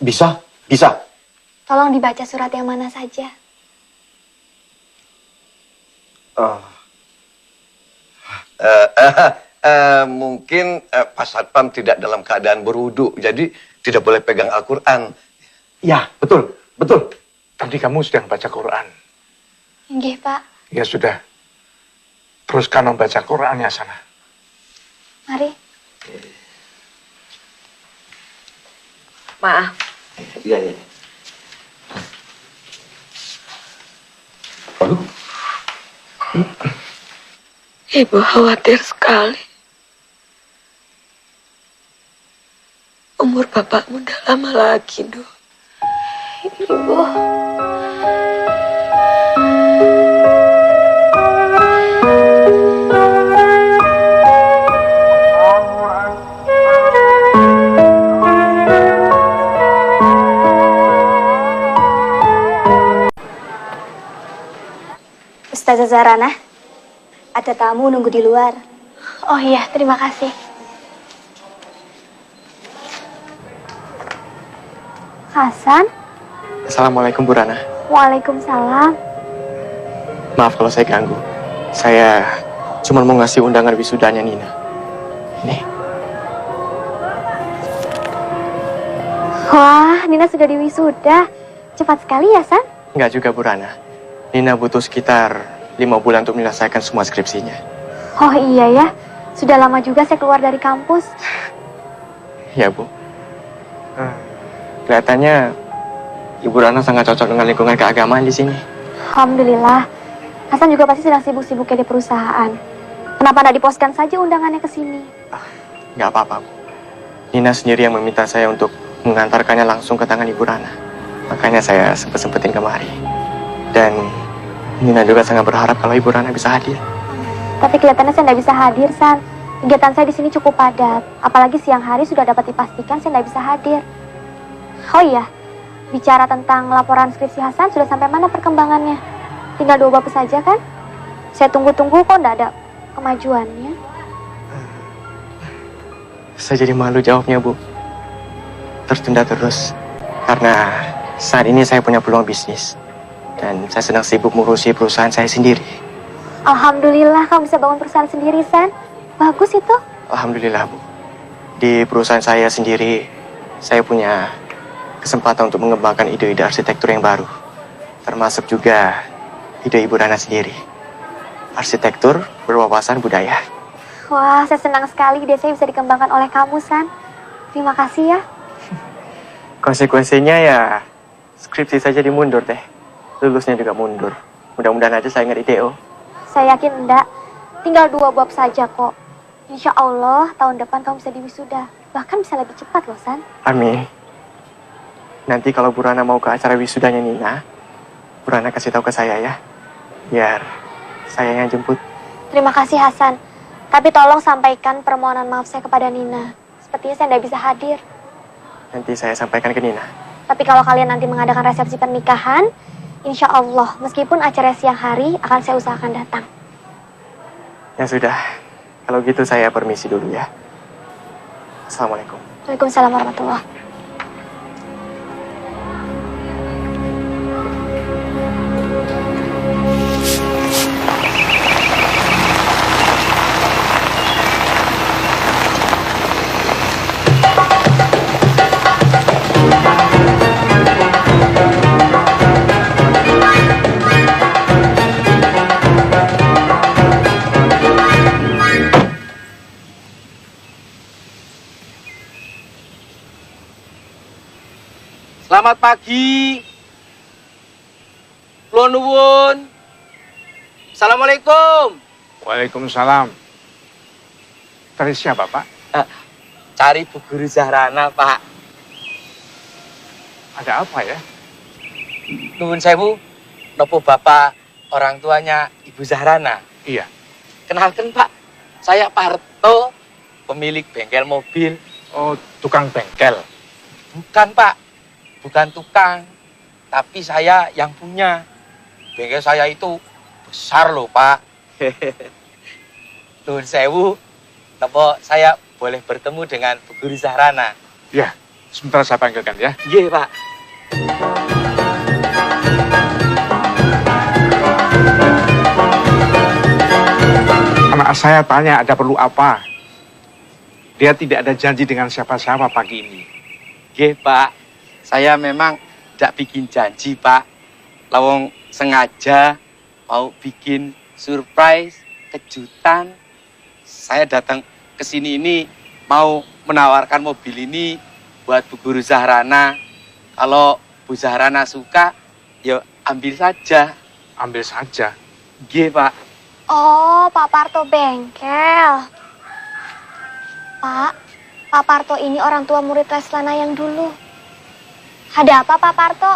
Bisa, bisa. Tolong dibaca surat yang mana saja. Mungkin Pak Satpam tidak dalam keadaan berwudu, jadi tidak boleh pegang Al-Quran. Ya, betul, betul. tadi kamu sedang baca Quran. Nggih, Pak. Ya sudah. Teruskan membaca Qurannya sana. Mari. Maaf. Iya, iya. Ibu khawatir sekali. Umur bapakmu udah lama lagi, Dok. Ibu. Ustazah Zahrana, ada tamu nunggu di luar. Oh iya, terima kasih. Hasan? Assalamualaikum Bu Rana. Waalaikumsalam. Maaf kalau saya ganggu. Saya cuma mau ngasih undangan wisudanya Nina. Nih. Wah, Nina sudah diwisuda. Cepat sekali ya, San? Enggak juga Bu Rana. Nina butuh sekitar 5 bulan untuk menyelesaikan semua skripsinya. Oh iya ya, sudah lama juga saya keluar dari kampus. Ya Bu. Kelihatannya Ibu Rana sangat cocok dengan lingkungan keagamaan di sini. Alhamdulillah. Hasan juga pasti sedang sibuk-sibuknya di perusahaan. Kenapa tidak diposkan saja undangannya ke sini? Nggak apa-apa Bu. Nina sendiri yang meminta saya untuk mengantarkannya langsung ke tangan Ibu Rana. Makanya saya sempet-sempetin kemari. Dan Nina juga sangat berharap kalau Ibu Rana bisa hadir. Tapi kelihatannya saya tidak bisa hadir, San. Kegiatan saya di sini cukup padat. Apalagi siang hari sudah dapat dipastikan saya tidak bisa hadir. Oh iya, bicara tentang laporan skripsi Hasan, sudah sampai mana perkembangannya? Tinggal 2 bab saja kan? Saya tunggu-tunggu kok tidak ada kemajuannya. Saya jadi malu jawabnya Bu. Tertunda terus. Karena saat ini saya punya peluang bisnis. Dan saya sedang sibuk mengurusi perusahaan saya sendiri. Alhamdulillah kamu bisa bangun perusahaan sendiri, San. Bagus itu. Alhamdulillah Bu. Di perusahaan saya sendiri, saya punya kesempatan untuk mengembangkan ide-ide arsitektur yang baru. Termasuk juga ide Ibu Rana sendiri. Arsitektur berwawasan budaya. Wah, saya senang sekali ide saya bisa dikembangkan oleh kamu, San. Terima kasih ya. Konsekuensinya ya, skripsi saja dimundur deh. Lulusnya juga mundur. Mudah-mudahan aja saya nggak ITO. Saya yakin enggak. Tinggal 2 bab saja kok. Insya Allah tahun depan kamu bisa diwisuda. Bahkan bisa lebih cepat loh, San. Amin. Nanti kalau Bu Rana mau ke acara wisudanya Nina, Bu Rana kasih tahu ke saya ya. Biar saya yang jemput. Terima kasih, Hasan. Tapi tolong sampaikan permohonan maaf saya kepada Nina. Sepertinya saya tidak bisa hadir. Nanti saya sampaikan ke Nina. Tapi kalau kalian nanti mengadakan resepsi pernikahan, insya Allah, meskipun acara siang hari, akan saya usahakan datang. Ya sudah, kalau gitu saya permisi dulu ya. Assalamualaikum. Waalaikumsalam warahmatullahi. Selamat pagi. Kula nuwun. Assalamualaikum. Waalaikumsalam. Dari siapa, Pak? Cari Bu Guru Zahrana, Pak. Ada apa ya? Nuwun sewu, nopo Bapak orang tuanya Ibu Zahrana? Iya. Kenalkan, Pak. Saya Pak Harto, pemilik bengkel mobil. Oh, tukang bengkel. Bukan, Pak. Bukan tukang, tapi saya yang punya. Bengkel saya itu besar loh, Pak. Nuhun sewu, napa saya boleh bertemu dengan Bu Guru Zahrana? Ya, sebentar saya panggilkan ya. Nggih, Pak. Anak saya tanya ada perlu apa. Dia tidak ada janji dengan siapa-siapa pagi ini. Nggih, Pak. Saya memang tidak bikin janji, Pak. Lawang sengaja mau bikin surprise, kejutan. Saya datang ke sini ini mau menawarkan mobil ini buat Bu Guru Zahrana. Kalau Bu Zahrana suka, ya ambil saja. Ambil saja? Nggih, Pak. Oh, Pak Parto bengkel. Pak Parto ini orang tua murid Leslana yang dulu. Ada apa Pak Parto?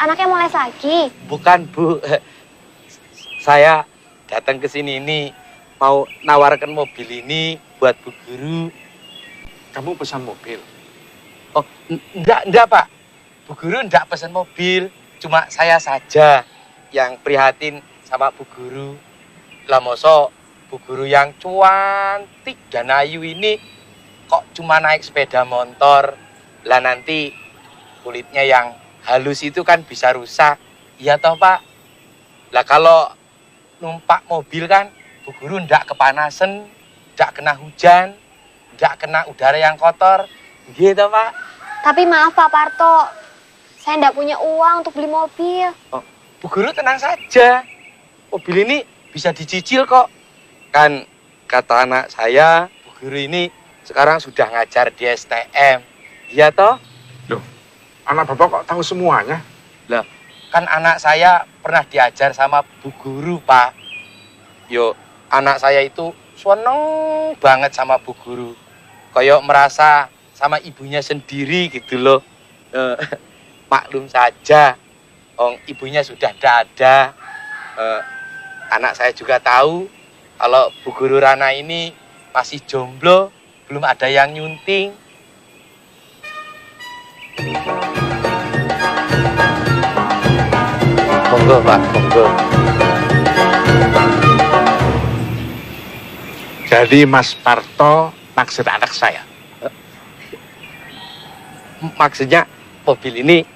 Anaknya mau les lagi? Bukan, Bu. Saya datang ke sini ini mau nawarkan mobil ini buat Bu Guru. Kamu pesan mobil? Oh, enggak, Pak. Bu Guru enggak pesan mobil. Cuma saya saja yang prihatin sama Bu Guru. Lah mosok Bu Guru yang cantik dan ayu ini kok cuma naik sepeda motor. Lah nanti kulitnya yang halus itu kan bisa rusak. Iya toh, Pak? Lah kalau numpak mobil kan Bu Guru ndak kepanasan, ndak kena hujan, ndak kena udara yang kotor. Gitu, Pak. Tapi maaf Pak Parto, saya ndak punya uang untuk beli mobil. Oh, Bu Guru tenang saja. Mobil ini bisa dicicil kok. Kan kata anak saya, Bu Guru ini sekarang sudah ngajar di STM. Iya toh? Loh, anak Bapak kok tahu semuanya? Lah, kan anak saya pernah diajar sama Bu Guru, Pak. Yo, anak saya itu seneng banget sama Bu Guru. Kayak merasa sama ibunya sendiri gitu loh. Maklum saja, ibunya sudah tidak ada. Anak saya juga tahu kalau Bu Guru Rana ini masih jomblo, belum ada yang nyunting. Monggo, Pak, monggo. Jadi Mas Parto naksir anak saya? Maksudnya mobil ini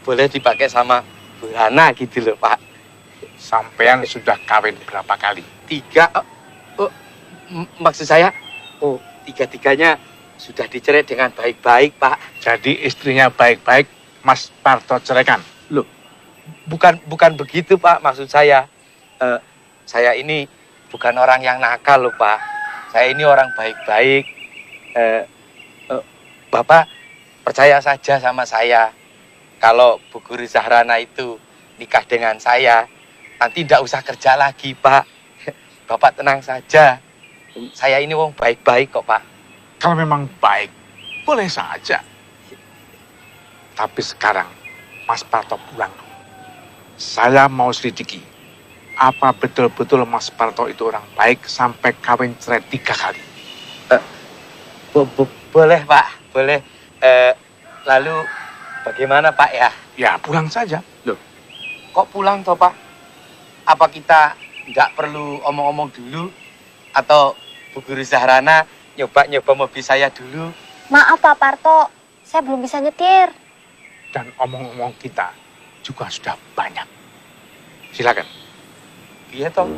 boleh dipakai sama Bu Rana gitu loh, Pak. Sampean sudah kawin berapa kali? 3. Maksud saya, tiga-tiganya sudah dicerai dengan baik-baik, Pak. Jadi istrinya baik-baik, Mas Parto ceraikan? Loh, bukan begitu, Pak. Maksud saya, saya ini bukan orang yang nakal loh, Pak. Saya ini orang baik-baik. Bapak percaya saja sama saya. Kalau Bu Guru Zahrana itu nikah dengan saya, nanti tidak usah kerja lagi, Pak. Bapak tenang saja. Saya ini wong baik-baik kok, Pak. Kalau memang baik, boleh saja. Tapi sekarang, Mas Parto pulang. Saya mau selidiki. Apa betul-betul Mas Parto itu orang baik sampai kawin cerai 3 kali? Boleh, Pak. Boleh. Lalu bagaimana, Pak, ya? Ya, pulang saja. Loh, kok pulang toh, Pak? Apa kita nggak perlu omong-omong dulu? Atau Bu Guru Zahrana nyoba mobil saya dulu? Maaf Pak Parto, saya belum bisa nyetir. Dan omong-omong kita juga sudah banyak. Silakan. Iya toh.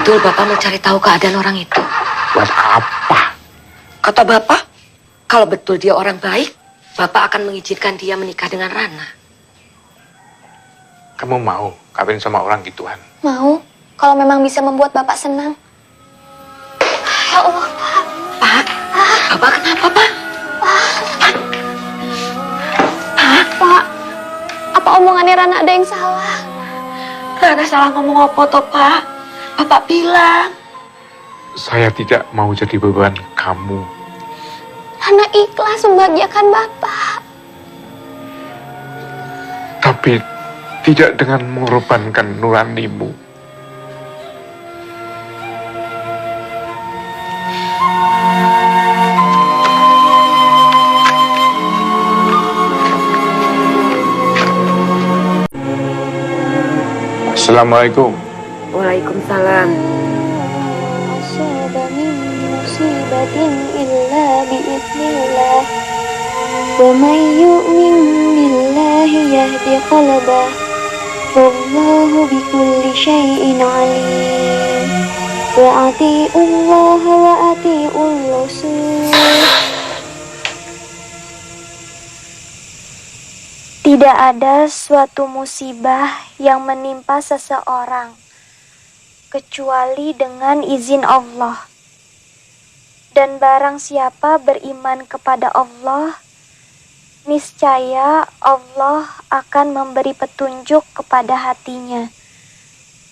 Betul Bapak mau cari tahu keadaan orang itu? Buat apa? Kata Bapak, kalau betul dia orang baik, Bapak akan mengizinkan dia menikah dengan Rana. Kamu mau kawin sama orang gituan? Mau, kalau memang bisa membuat Bapak senang. Ya Allah, Pak. Pak, Bapak kenapa, Pak? Pak, apa omongannya Rana ada yang salah? Rana salah ngomong apa toh, Pak? Bapak bilang. Saya tidak mau jadi beban kamu. Rana ikhlas membahagiakan Bapak. Tapi tidak dengan mengorbankan nuranimu. Assalamualaikum. Waalaikumsalam. Asaba min musibatin illa biiznillah. Wa may yu'min billahi yahdi qalbah. Wallahu bikulli syai'in alim. Wa ati'ullaha wa ati'ur rasul. Tidak ada suatu musibah yang menimpa seseorang kecuali dengan izin Allah. Dan barang siapa beriman kepada Allah, niscaya Allah akan memberi petunjuk kepada hatinya.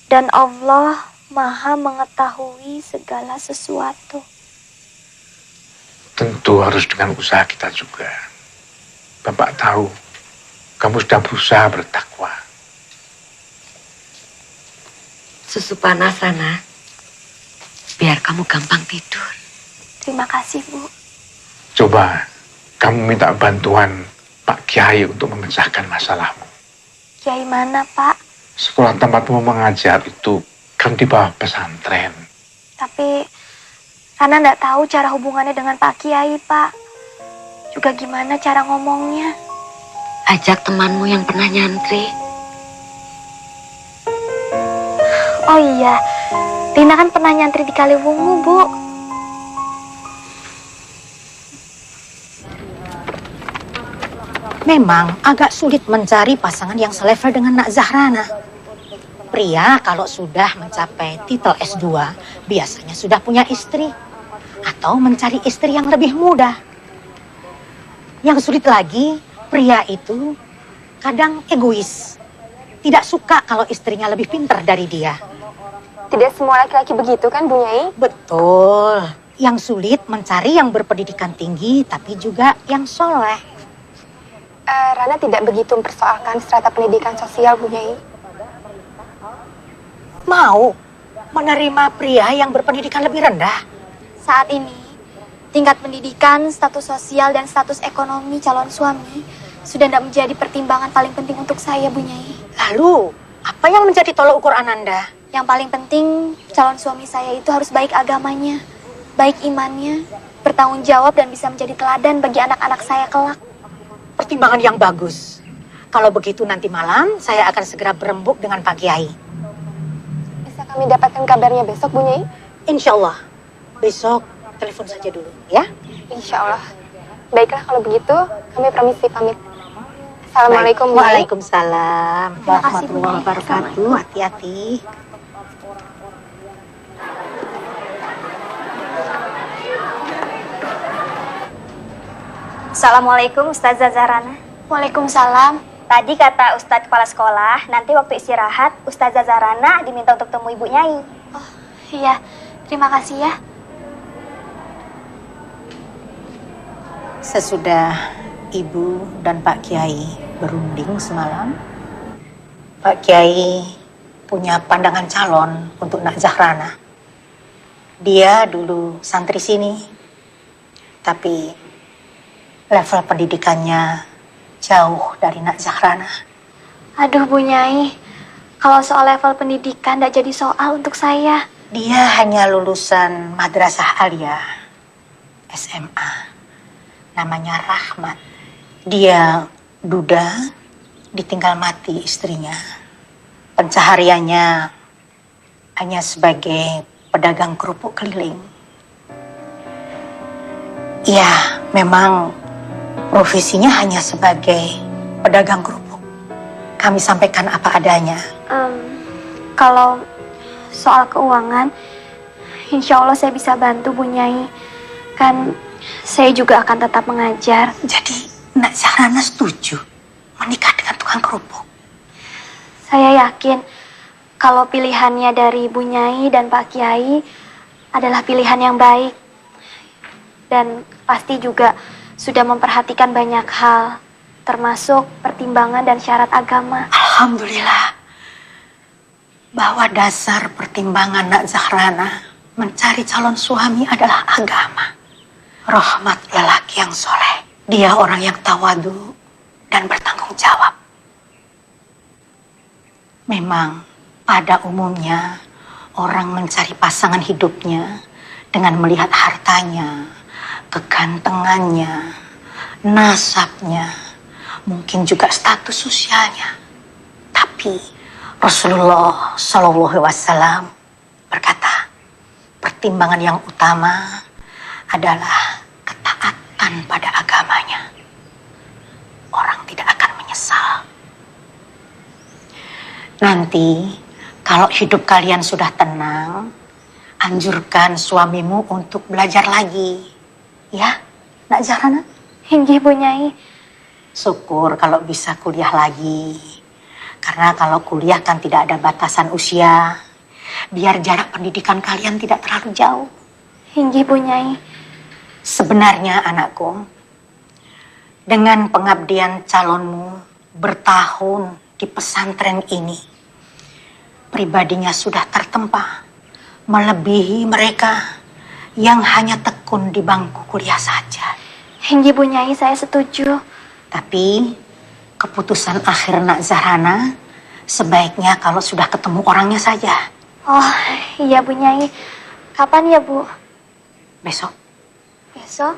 Dan Allah Maha mengetahui segala sesuatu. Tentu harus dengan usaha kita juga. Bapak tahu, kamu sudah berusaha bertakwa. Susu panas, Rana. Biar kamu gampang tidur. Terima kasih, Bu. Coba kamu minta bantuan Pak Kiai untuk memecahkan masalahmu. Kiai mana, Pak? Sekolah tempatmu mengajar itu kan di bawah pesantren. Tapi Rana nggak tahu cara hubungannya dengan Pak Kiai, Pak. Juga gimana cara ngomongnya. Ajak temanmu yang pernah nyantri. Oh iya, Rina kan pernah nyantri di Kaliwungu, Bu. Memang agak sulit mencari pasangan yang selevel dengan Nak Zahrana. Pria kalau sudah mencapai titel S2, biasanya sudah punya istri. Atau mencari istri yang lebih muda. Yang sulit lagi, pria itu kadang egois. Tidak suka kalau istrinya lebih pintar dari dia. Tidak semua laki-laki begitu kan, Bu Nyai? Betul. Yang sulit mencari yang berpendidikan tinggi, tapi juga yang soleh. Rana tidak begitu mempersoalkan strata pendidikan sosial, Bu Nyai. Mau menerima pria yang berpendidikan lebih rendah? Saat ini, tingkat pendidikan, status sosial, dan status ekonomi calon suami sudah tidak menjadi pertimbangan paling penting untuk saya, Bu Nyai. Lalu, apa yang menjadi tolak ukur Ananda? Yang paling penting, calon suami saya itu harus baik agamanya, baik imannya, bertanggung jawab, dan bisa menjadi teladan bagi anak-anak saya kelak. Pertimbangan yang bagus. Kalau begitu nanti malam, saya akan segera berembuk dengan Pak Kiai. Bisa kami dapatkan kabarnya besok, Bu Nyai? Insya Allah. Besok telepon saja dulu, ya? Insya Allah. Baiklah kalau begitu, kami permisi pamit. Assalamualaikum, Bu Nyai. Waalaikumsalam. Terima kasih, Bu Warahmatullahi Nyai. wabarakatuh. Hati-hati. Assalamualaikum Ustazah Zahrana. Waalaikumsalam. Tadi kata Ustadz Kepala Sekolah, nanti waktu istirahat Ustazah Zahrana diminta untuk temui Ibu Nyai. Oh, iya. Terima kasih ya. Sesudah Ibu dan Pak Kiai berunding semalam, Pak Kiai punya pandangan calon untuk Nak Zahrana. Dia dulu santri sini, tapi level pendidikannya jauh dari Nak Zahrana. Aduh, Bu Nyai. Kalau soal level pendidikan tidak jadi soal untuk saya. Dia hanya lulusan Madrasah Aliyah SMA. Namanya Rahmat. Dia duda, ditinggal mati istrinya. Pencahariannya hanya sebagai pedagang kerupuk keliling. Ya, memang profesinya hanya sebagai pedagang kerupuk. Kami sampaikan apa adanya. Kalau soal keuangan, insya Allah saya bisa bantu, Bu Nyai. Kan saya juga akan tetap mengajar. Jadi Nak Zahrana setuju menikah dengan tukang kerupuk? Saya yakin kalau pilihannya dari Bu Nyai dan Pak Kiai adalah pilihan yang baik. Dan pasti juga sudah memperhatikan banyak hal, termasuk pertimbangan dan syarat agama. Alhamdulillah. Bahwa dasar pertimbangan Nak Zahrana mencari calon suami adalah agama. Rahmat lelaki yang soleh. Dia orang yang tawadu dan bertanggung jawab. Memang pada umumnya orang mencari pasangan hidupnya dengan melihat hartanya, kegantengannya, nasabnya, mungkin juga status sosialnya. Tapi Rasulullah Shallallahu Alaihi Wasallam berkata, pertimbangan yang utama adalah ketaatan pada agamanya. Orang tidak akan menyesal. Nanti kalau hidup kalian sudah tenang, anjurkan suamimu untuk belajar lagi. Ya, Nak Zahrana? Inggih, Bu Nyai. Syukur kalau bisa kuliah lagi. Karena kalau kuliah kan tidak ada batasan usia. Biar jarak pendidikan kalian tidak terlalu jauh. Inggih, Bu Nyai. Sebenarnya anakku, dengan pengabdian calonmu bertahun di pesantren ini, pribadinya sudah tertempa, melebihi mereka yang hanya tekun di bangku kuliah saja. Inggih, Bu Nyai, saya setuju. Tapi keputusan akhir Nak Zahrana sebaiknya kalau sudah ketemu orangnya saja. Oh, iya Bu Nyai. Kapan ya, Bu? Besok. Besok?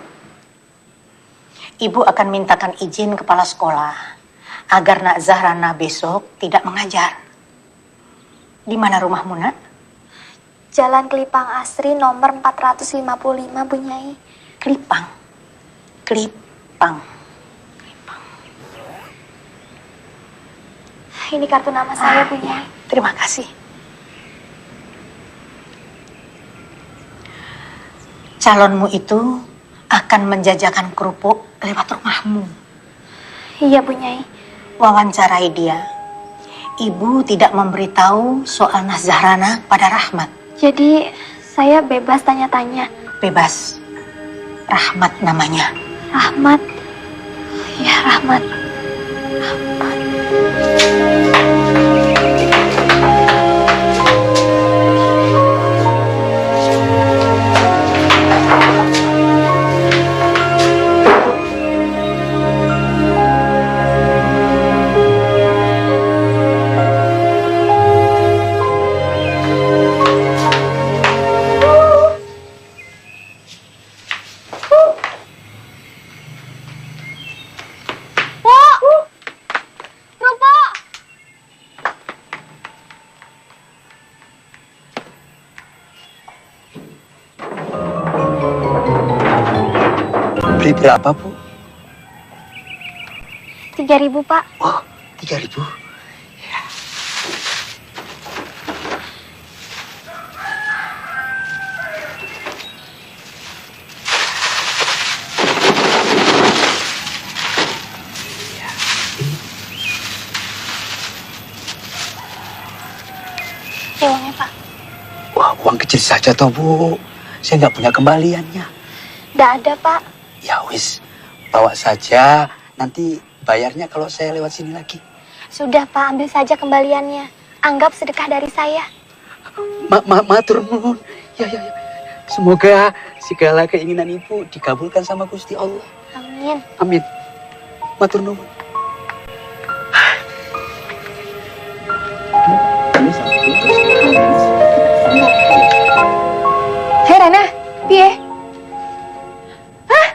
Ibu akan mintakan izin kepala sekolah agar Nak Zahrana besok tidak mengajar. Di mana rumahmu, Nak? Jalan Kelipang Asri nomor 455, Bu Nyai. Kelipang. Kelipang. Ini kartu nama saya, Bu Nyai. Terima kasih. Calonmu itu akan menjajakan kerupuk lewat rumahmu. Iya, Bu Nyai. Wawancarai dia. Ibu tidak memberitahu soal Nak Zahrana pada Rahmat. Jadi, saya bebas tanya-tanya. Bebas. Rahmat namanya. Rahmat. Ya, Rahmat. Rahmat. Beli berapa, Bu? 3.000, Pak. Oh, 3.000. Uangnya, Pak. Wah, uang kecil saja toh, Bu. Saya nggak punya kembaliannya. Nggak ada, Pak. Ya wis, bawa saja. Nanti bayarnya kalau saya lewat sini lagi. Sudah, Pak. Ambil saja kembaliannya. Anggap sedekah dari saya. Matur nuwun. Ya. Semoga segala keinginan Ibu dikabulkan sama Gusti Allah. Amin. Amin. Matur nuwun. Hei Rana, piye? Hah?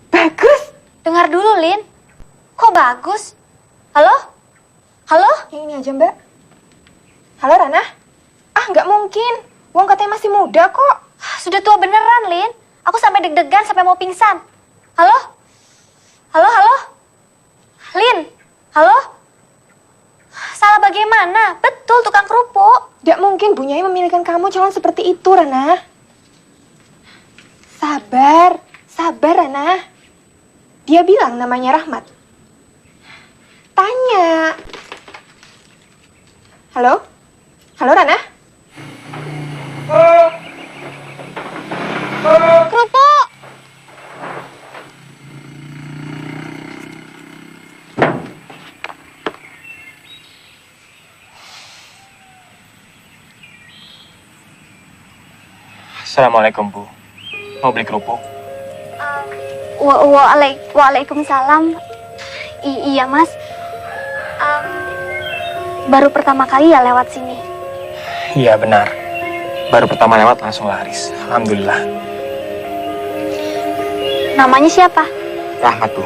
Bagus. Dengar dulu, Lin. Kok bagus? Halo? Halo? Yang ini aja, Mbak. Halo, Rana? Ah, nggak mungkin. Wong katanya masih muda kok. Sudah tua beneran, Lin. Aku sampai deg-degan sampai mau pingsan. Halo? Halo? Lin? Halo? Salah bagaimana? Betul, tukang kerupuk. Nggak mungkin Bu Nyai memilihkan kamu calon seperti itu, Rana. Sabar, Rana. Dia bilang namanya Rahmat. Tanya. Halo, Rana? Kerupuk! Assalamualaikum, Bu. Mau beli kerupuk? Waalaikumsalam. Iya, Mas. Baru pertama kali ya lewat sini. Iya, benar. Baru pertama lewat langsung laris. Alhamdulillah. Namanya siapa? Rahmat, Bu.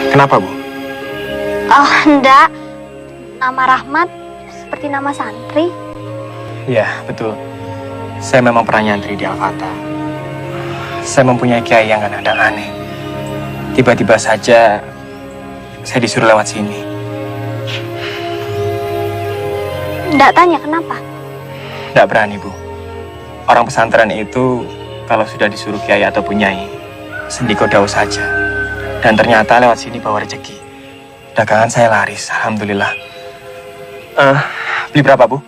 Kenapa, Bu? Oh, enggak. Nama Rahmat seperti nama santri. Iya, betul. Saya memang pernah nyantri di Al-Fatah. Saya mempunyai kiai yang kadang-kadang aneh. Tiba-tiba saja saya disuruh lewat sini. Enggak tanya kenapa? Tidak berani, Bu. Orang pesantren itu kalau sudah disuruh kiai atau punyai, sendiko daus saja. Dan ternyata lewat sini bawa rezeki. Dagangan saya laris, alhamdulillah. Beli berapa, Bu?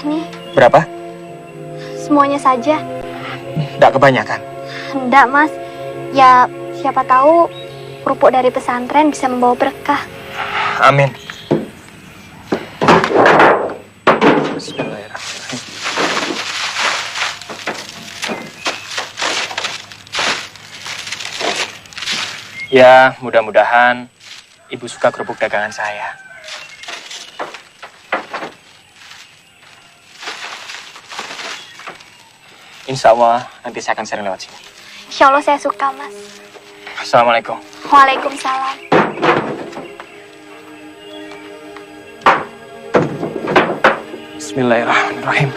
Ini Berapa? semuanya saja. Tidak kebanyakan. Enggak, Mas. Ya, siapa tahu kerupuk dari pesantren bisa membawa berkah. Amin. Ya, mudah-mudahan Ibu suka kerupuk dagangan saya. Insya Allah nanti saya akan sering lewat sini. Insya Allah saya suka, Mas. Assalamualaikum. Waalaikumsalam. Bismillahirrahmanirrahim.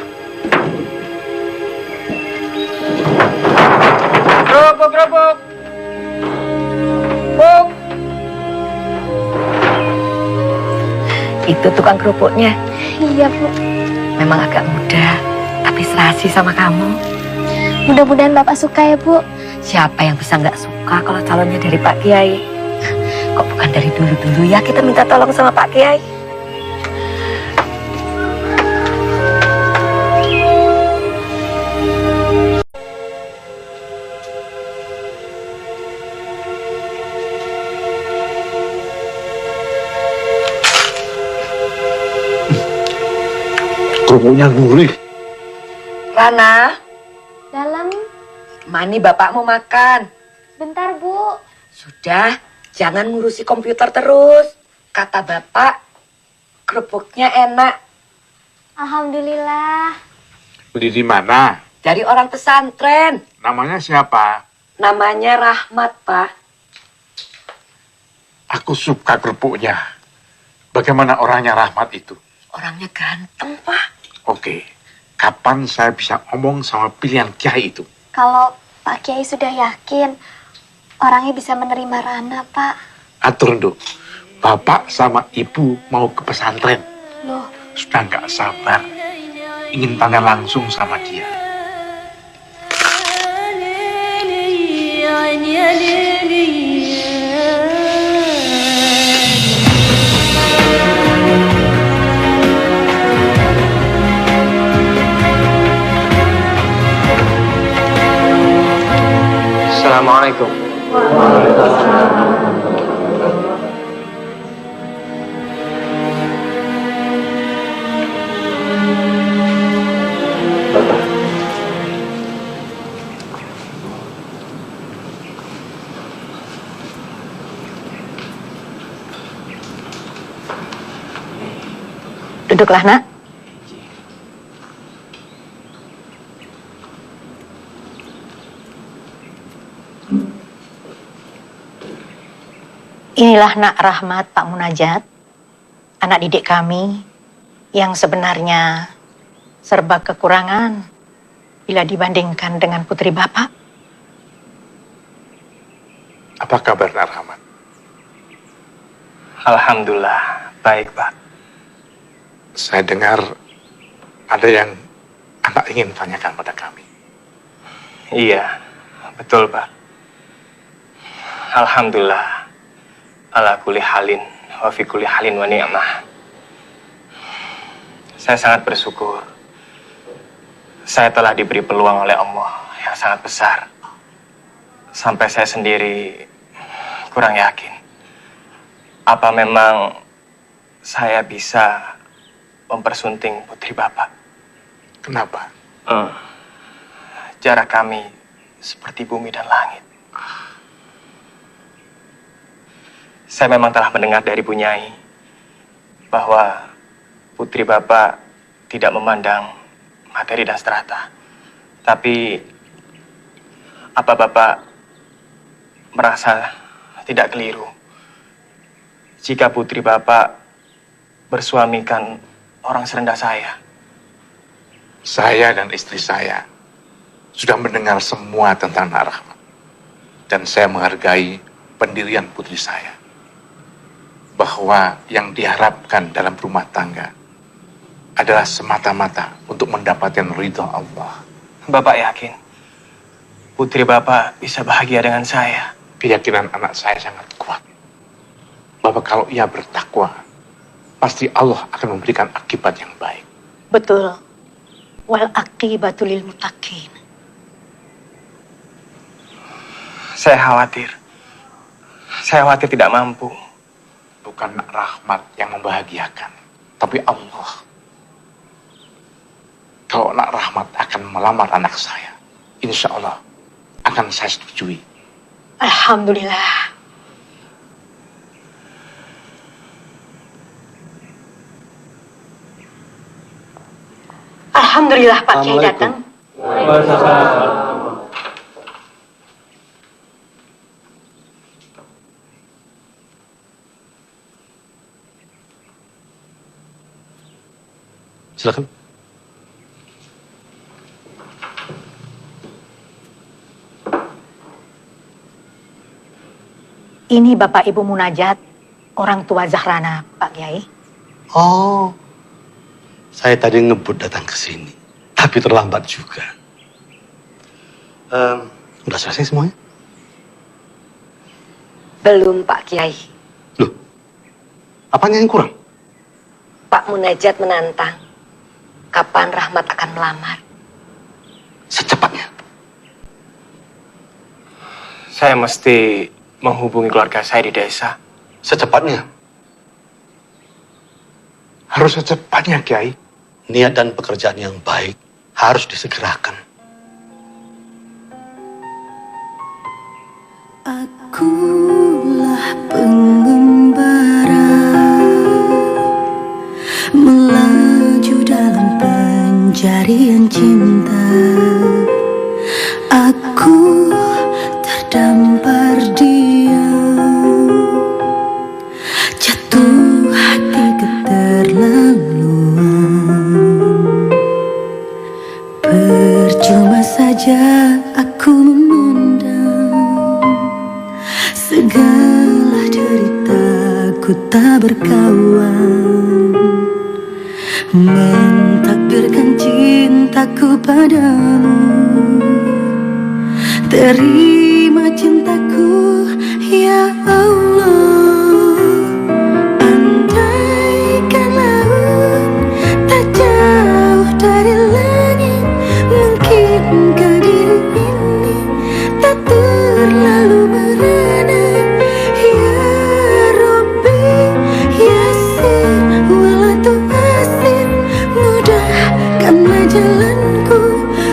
Kerupuk. Buk. Itu tukang kerupuknya. Iya, Bu. Memang agak muda, tapi serasi sama kamu. Mudah-mudahan Bapak suka ya, Bu. Siapa yang bisa nggak suka kalau calonnya dari Pak Kiai? Kok bukan dari dulu-dulu ya kita minta tolong sama Pak Kiai? Kerupuknya gurih. Rana, Dalam. mani bapak mau makan. Bentar, Bu. Sudah, jangan ngurusi komputer terus. Kata bapak, kerupuknya enak. Alhamdulillah. Beli di mana? Dari orang pesantren. Namanya siapa? Namanya Rahmat, Pak. Aku suka kerupuknya. Bagaimana orangnya Rahmat itu? Orangnya ganteng, Pak. Oke, kapan saya bisa ngomong sama pilihan kiai itu? Kalau Pak Kiai sudah yakin orangnya bisa menerima Rana, Pak. Atur, Nduk. Bapak sama Ibu mau ke pesantren. Loh, Sudah nggak sabar. Ingin tanya langsung sama dia. Assalamualaikum. Duduklah, Nak. Inilah Nak Rahmat Pak Munajat, anak didik kami yang sebenarnya serba kekurangan bila dibandingkan dengan putri Bapak. Apa kabar, Nak Rahmat? Alhamdulillah, baik, Pak. Saya dengar ada yang anak ingin tanyakan pada kami. Iya, betul, Pak. Alhamdulillah. Ala kulli halin wa fi kulli halin wa ni'mah. Saya sangat bersyukur. Saya telah diberi peluang oleh Allah yang sangat besar. Sampai saya sendiri kurang yakin. Apa memang saya bisa mempersunting putri Bapak? Kenapa? Jarak kami seperti bumi dan langit. Saya memang telah mendengar dari Bu Nyai bahwa putri Bapak tidak memandang materi dan strata. Tapi apa Bapak merasa tidak keliru jika putri Bapak bersuamikan orang serendah saya? Saya dan istri saya sudah mendengar semua tentang Nak Rahmat. Dan saya menghargai pendirian putri saya. Bahwa yang diharapkan dalam rumah tangga adalah semata-mata untuk mendapatkan ridha Allah. Bapak yakin putri Bapak bisa bahagia dengan saya? Keyakinan anak saya sangat kuat. Bahwa kalau ia bertakwa, pasti Allah akan memberikan akibat yang baik. Betul. Wal aqibatu lil muttaqin. Saya khawatir tidak mampu. Bukan Nak Rahmat yang membahagiakan, tapi Allah. Kalau Nak Rahmat akan melamar anak saya, insya Allah akan saya setujui. Alhamdulillah. Alhamdulillah Pak Kiai datang. Silakan. Ini Bapak Ibu Munajat, orang tua Zahrana, Pak Kiai. Oh, saya tadi ngebut datang ke sini, tapi terlambat juga. Udah selesai semuanya? Belum, Pak Kiai. Apanya yang kurang? Pak Munajat menantang. Kapan Rahmat akan melamar? Secepatnya. Saya mesti menghubungi keluarga saya di desa. Secepatnya. Harus secepatnya, Kiai. Niat dan pekerjaan yang baik harus disegerakan. Akulah pengembara melaju dalam pencarian cinta. Aku terdampar diam, jatuh hati keterlaluan. Percuma saja aku memandang segala deritaku tak berkawan, mentakdirkan cintaku padamu. Terima cintaku ya Allah. Andaikan laut tak jauh dari langit, mungkinkah diri ini tak terlalu merana. Ya Rabbi Yasir walatu asir, mudahkanlah jalanku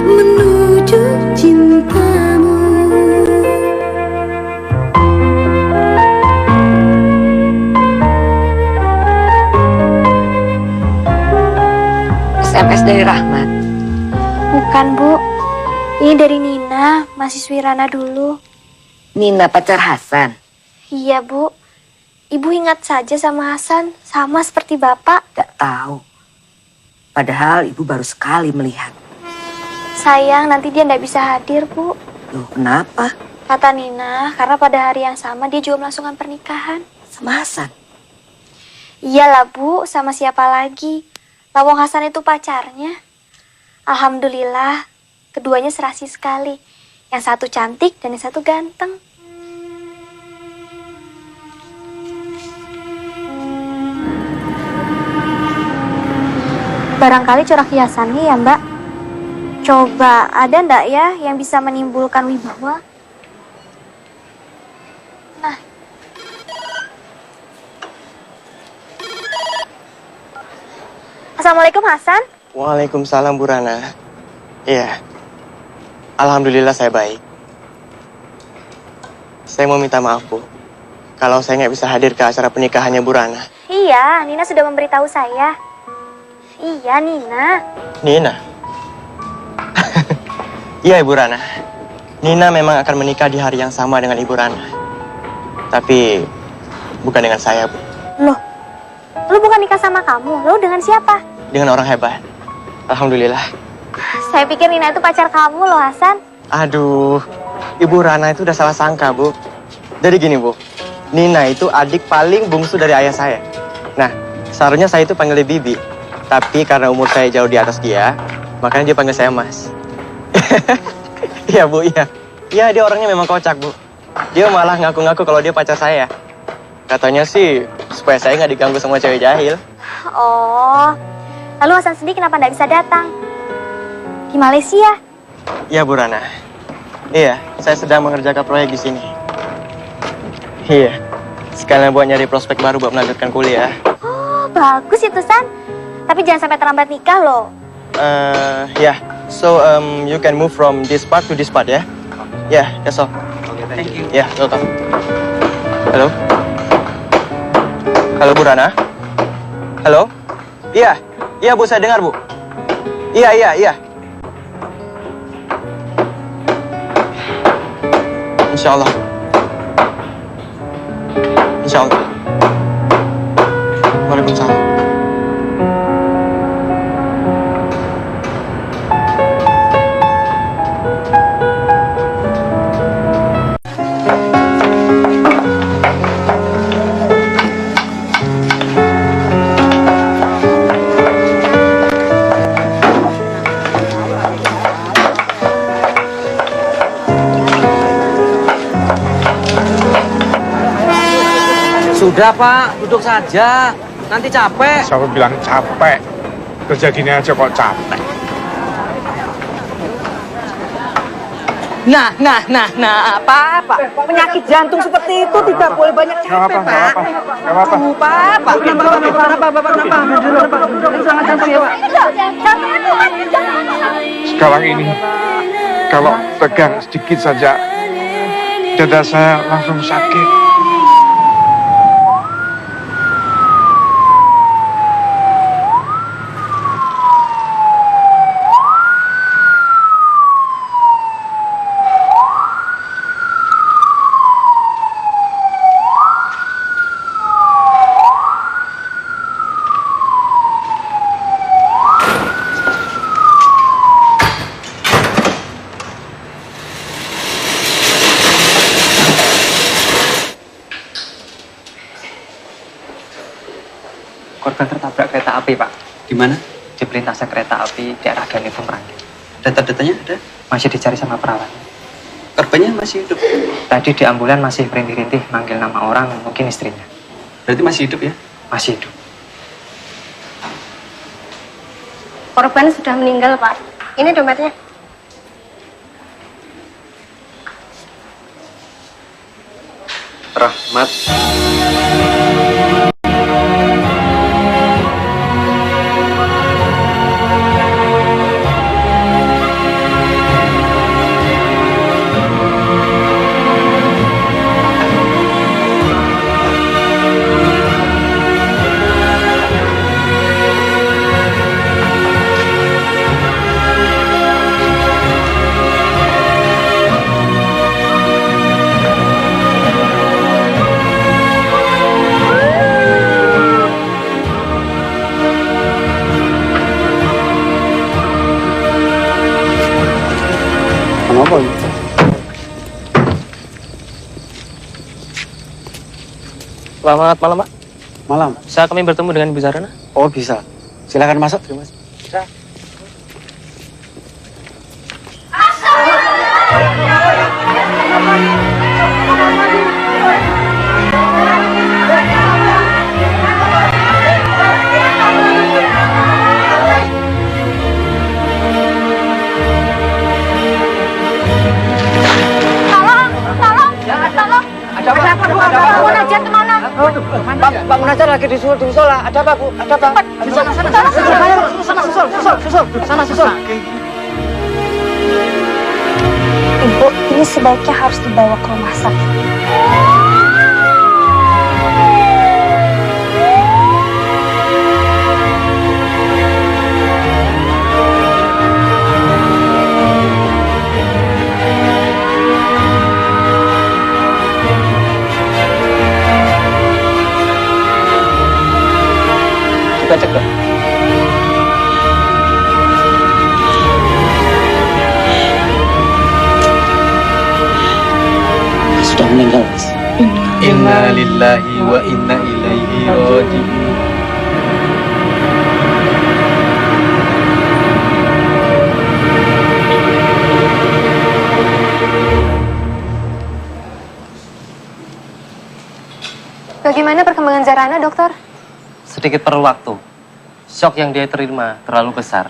menuju cintamu. SMS dari Rahmat. Bukan, Bu. Ini dari Nina, mahasiswi Rana dulu. Nina pacar Hasan. Iya, Bu. Ibu ingat saja sama Hasan, sama seperti Bapak. Gak tahu. Padahal ibu baru sekali melihat. Sayang, nanti dia nggak bisa hadir, Bu. Loh, kenapa? Kata Nina, karena pada hari yang sama dia juga melangsungkan pernikahan. Sama Hasan? Iyalah, Bu. Sama siapa lagi? Lawang Hasan itu pacarnya. Alhamdulillah, keduanya serasi sekali. Yang satu cantik dan yang satu ganteng. Barangkali corak hiasannya ya, Mbak. Coba, ada ndak ya yang bisa menimbulkan wibawa? Nah, Assalamualaikum Hasan. Waalaikumsalam Bu Rana. Iya. Alhamdulillah saya baik. Saya mau minta maaf Bu, kalau saya nggak bisa hadir ke acara pernikahannya Bu Rana. Iya, Nina sudah memberitahu saya. Iya, Nina. Nina? Iya Ibu Rana. Nina memang akan menikah di hari yang sama dengan Ibu Rana. Tapi bukan dengan saya Bu. Loh, lu bukan nikah sama kamu, lu dengan siapa? Dengan orang hebat. Alhamdulillah. Saya pikir Nina itu pacar kamu loh, Hasan. Aduh, Ibu Rana itu udah salah sangka Bu. Jadi gini Bu, Nina itu adik paling bungsu dari ayah saya. Nah, seharusnya saya itu panggil dia Bibi. Tapi karena umur saya jauh di atas dia, makanya dia panggil saya Mas. Iya Bu, iya. Iya, dia orangnya memang kocak Bu. Dia malah ngaku-ngaku kalau dia pacar saya. Katanya sih supaya saya nggak diganggu sama cewek jahil. Oh, lalu Hasan sendiri kenapa nggak bisa datang? Di Malaysia? Iya Bu Rana. Iya, saya sedang mengerjakan proyek di sini. Iya, sekalian buat nyari prospek baru buat melanjutkan kuliah. Oh, bagus itu, San. Tapi jangan sampai terlambat nikah loh. Yeah. So, you can move from this part to this part, ya? Yeah, that's all. Okay, thank you. Yeah, welcome. Halo? Halo, Bu Rana? Halo? Iya, iya Bu, saya dengar, Bu. Iya. Insya Allah. Waalaikumsalam. Sudah Pak, duduk saja. Nanti capek. Siapa bilang capek? Kerja gini aja kok capek. Nah, Pak. Penyakit jantung seperti itu tidak boleh banyak capek, Pak. Gak apa-apa. Pak. Sekarang ini, kalau tegang sedikit saja, dada saya langsung sakit. Korban tertabrak kereta api, Pak. Di mana? Di pelintasan kereta api daerah Ganevo Merangin. Data-datanya ada? Masih dicari sama perawat. Korbannya masih hidup? Tadi di ambulan masih merintih-rintih manggil nama orang, mungkin istrinya. Berarti masih hidup ya? Masih hidup. Korban sudah meninggal, Pak. Ini dompetnya. Rahmat. Kenapa? Selamat malam, Pak. Malam. Bisa kami bertemu dengan Ibu Zarana? Oh, bisa. Silakan masuk. Terima kasih. Pak Munajat kemana? Pak Munajat lagi lagi di musola. Ada apa, Bu? Ada apa? Sana, susul. Ibu, ini sebaiknya harus dibawa ke rumah sakit. Coba cek, Dok. Sudah meninggal, Mas. Inna lillahi wa inna ilaihi raji'un. Bagaimana perkembangan Zahrana, dokter? Sedikit perlu waktu. Shock yang dia terima terlalu besar.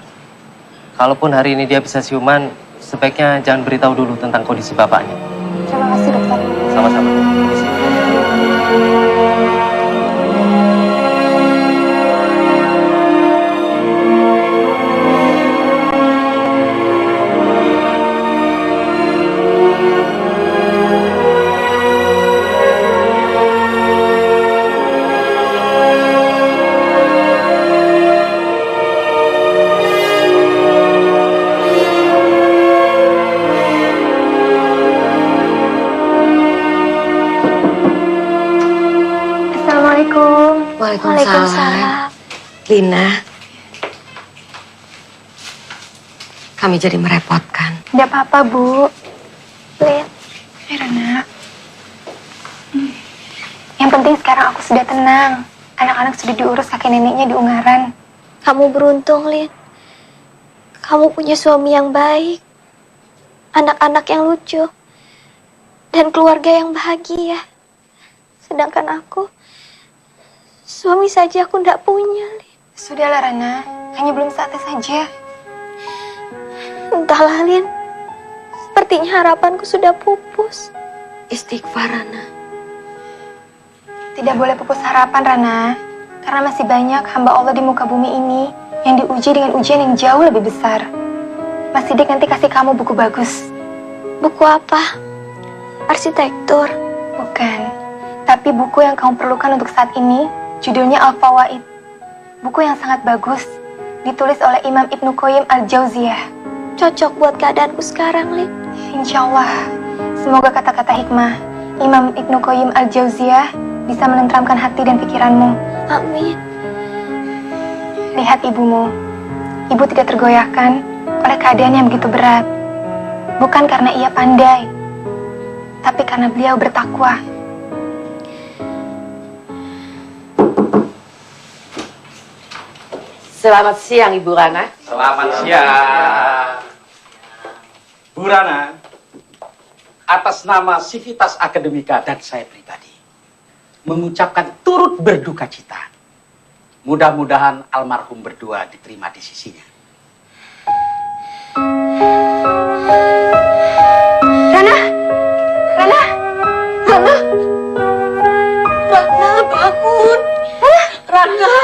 Kalaupun hari ini dia bisa siuman, sebaiknya jangan beritahu dulu tentang kondisi bapaknya. Terima kasih, dokter. Sama-sama. Permisi. Waalaikumsalam. Lina, kami jadi merepotkan. Tidak apa-apa, Bu. Lin. Rana. Yang penting sekarang aku sudah tenang. Anak-anak sudah diurus kakek neneknya di Ungaran. Kamu beruntung, Lin. Kamu punya suami yang baik, anak-anak yang lucu, dan keluarga yang bahagia. Sedangkan aku, suami saja aku tidak punya, Lin. Sudahlah, Rana. Hanya belum saatnya saja. Entahlah, Lin. Sepertinya harapanku sudah pupus. Istighfar, Rana. Tidak boleh pupus harapan, Rana. Karena masih banyak hamba Allah di muka bumi ini yang diuji dengan ujian yang jauh lebih besar. Mas Sidik nanti kasih kamu buku bagus. Buku apa? Arsitektur? Bukan. Tapi buku yang kamu perlukan untuk saat ini, judulnya Al-Fawaid. Buku yang sangat bagus, ditulis oleh Imam Ibnu Qayyim Al-Jauziyah. Cocok buat keadaanku sekarang, Lin. Insya Allah. Semoga kata-kata hikmah Imam Ibnu Qayyim Al-Jauziyah bisa menenteramkan hati dan pikiranmu. Amin. Lihat ibumu. Ibu tidak tergoyahkan oleh keadaan yang begitu berat. Bukan karena ia pandai, tapi karena beliau bertakwa. Selamat siang, Ibu Rana. Selamat siang. Bu Rana, atas nama Sivitas Akademika dan saya pribadi, mengucapkan turut berduka cita. Mudah-mudahan almarhum berdua diterima di sisinya. Rana! Rana! Rana! Rana, bangun! Rana!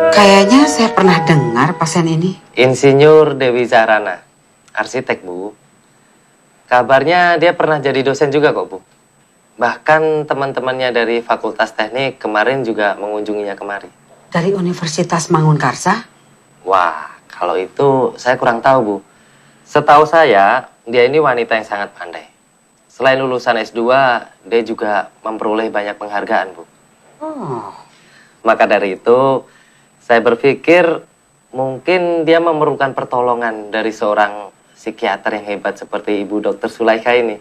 Kayaknya saya pernah dengar pasien ini. Insinyur Dewi Zahrana, arsitek, Bu. Kabarnya dia pernah jadi dosen juga kok, Bu. Bahkan teman-temannya dari Fakultas Teknik kemarin juga mengunjunginya kemari. Dari Universitas Mangunkarsa? Wah, kalau itu saya kurang tahu, Bu. Setahu saya, dia ini wanita yang sangat pandai. Selain lulusan S2, dia juga memperoleh banyak penghargaan, Bu. Oh. Maka dari itu, saya berpikir mungkin dia memerlukan pertolongan dari seorang psikiater yang hebat seperti Ibu Dr. Sulaikha ini.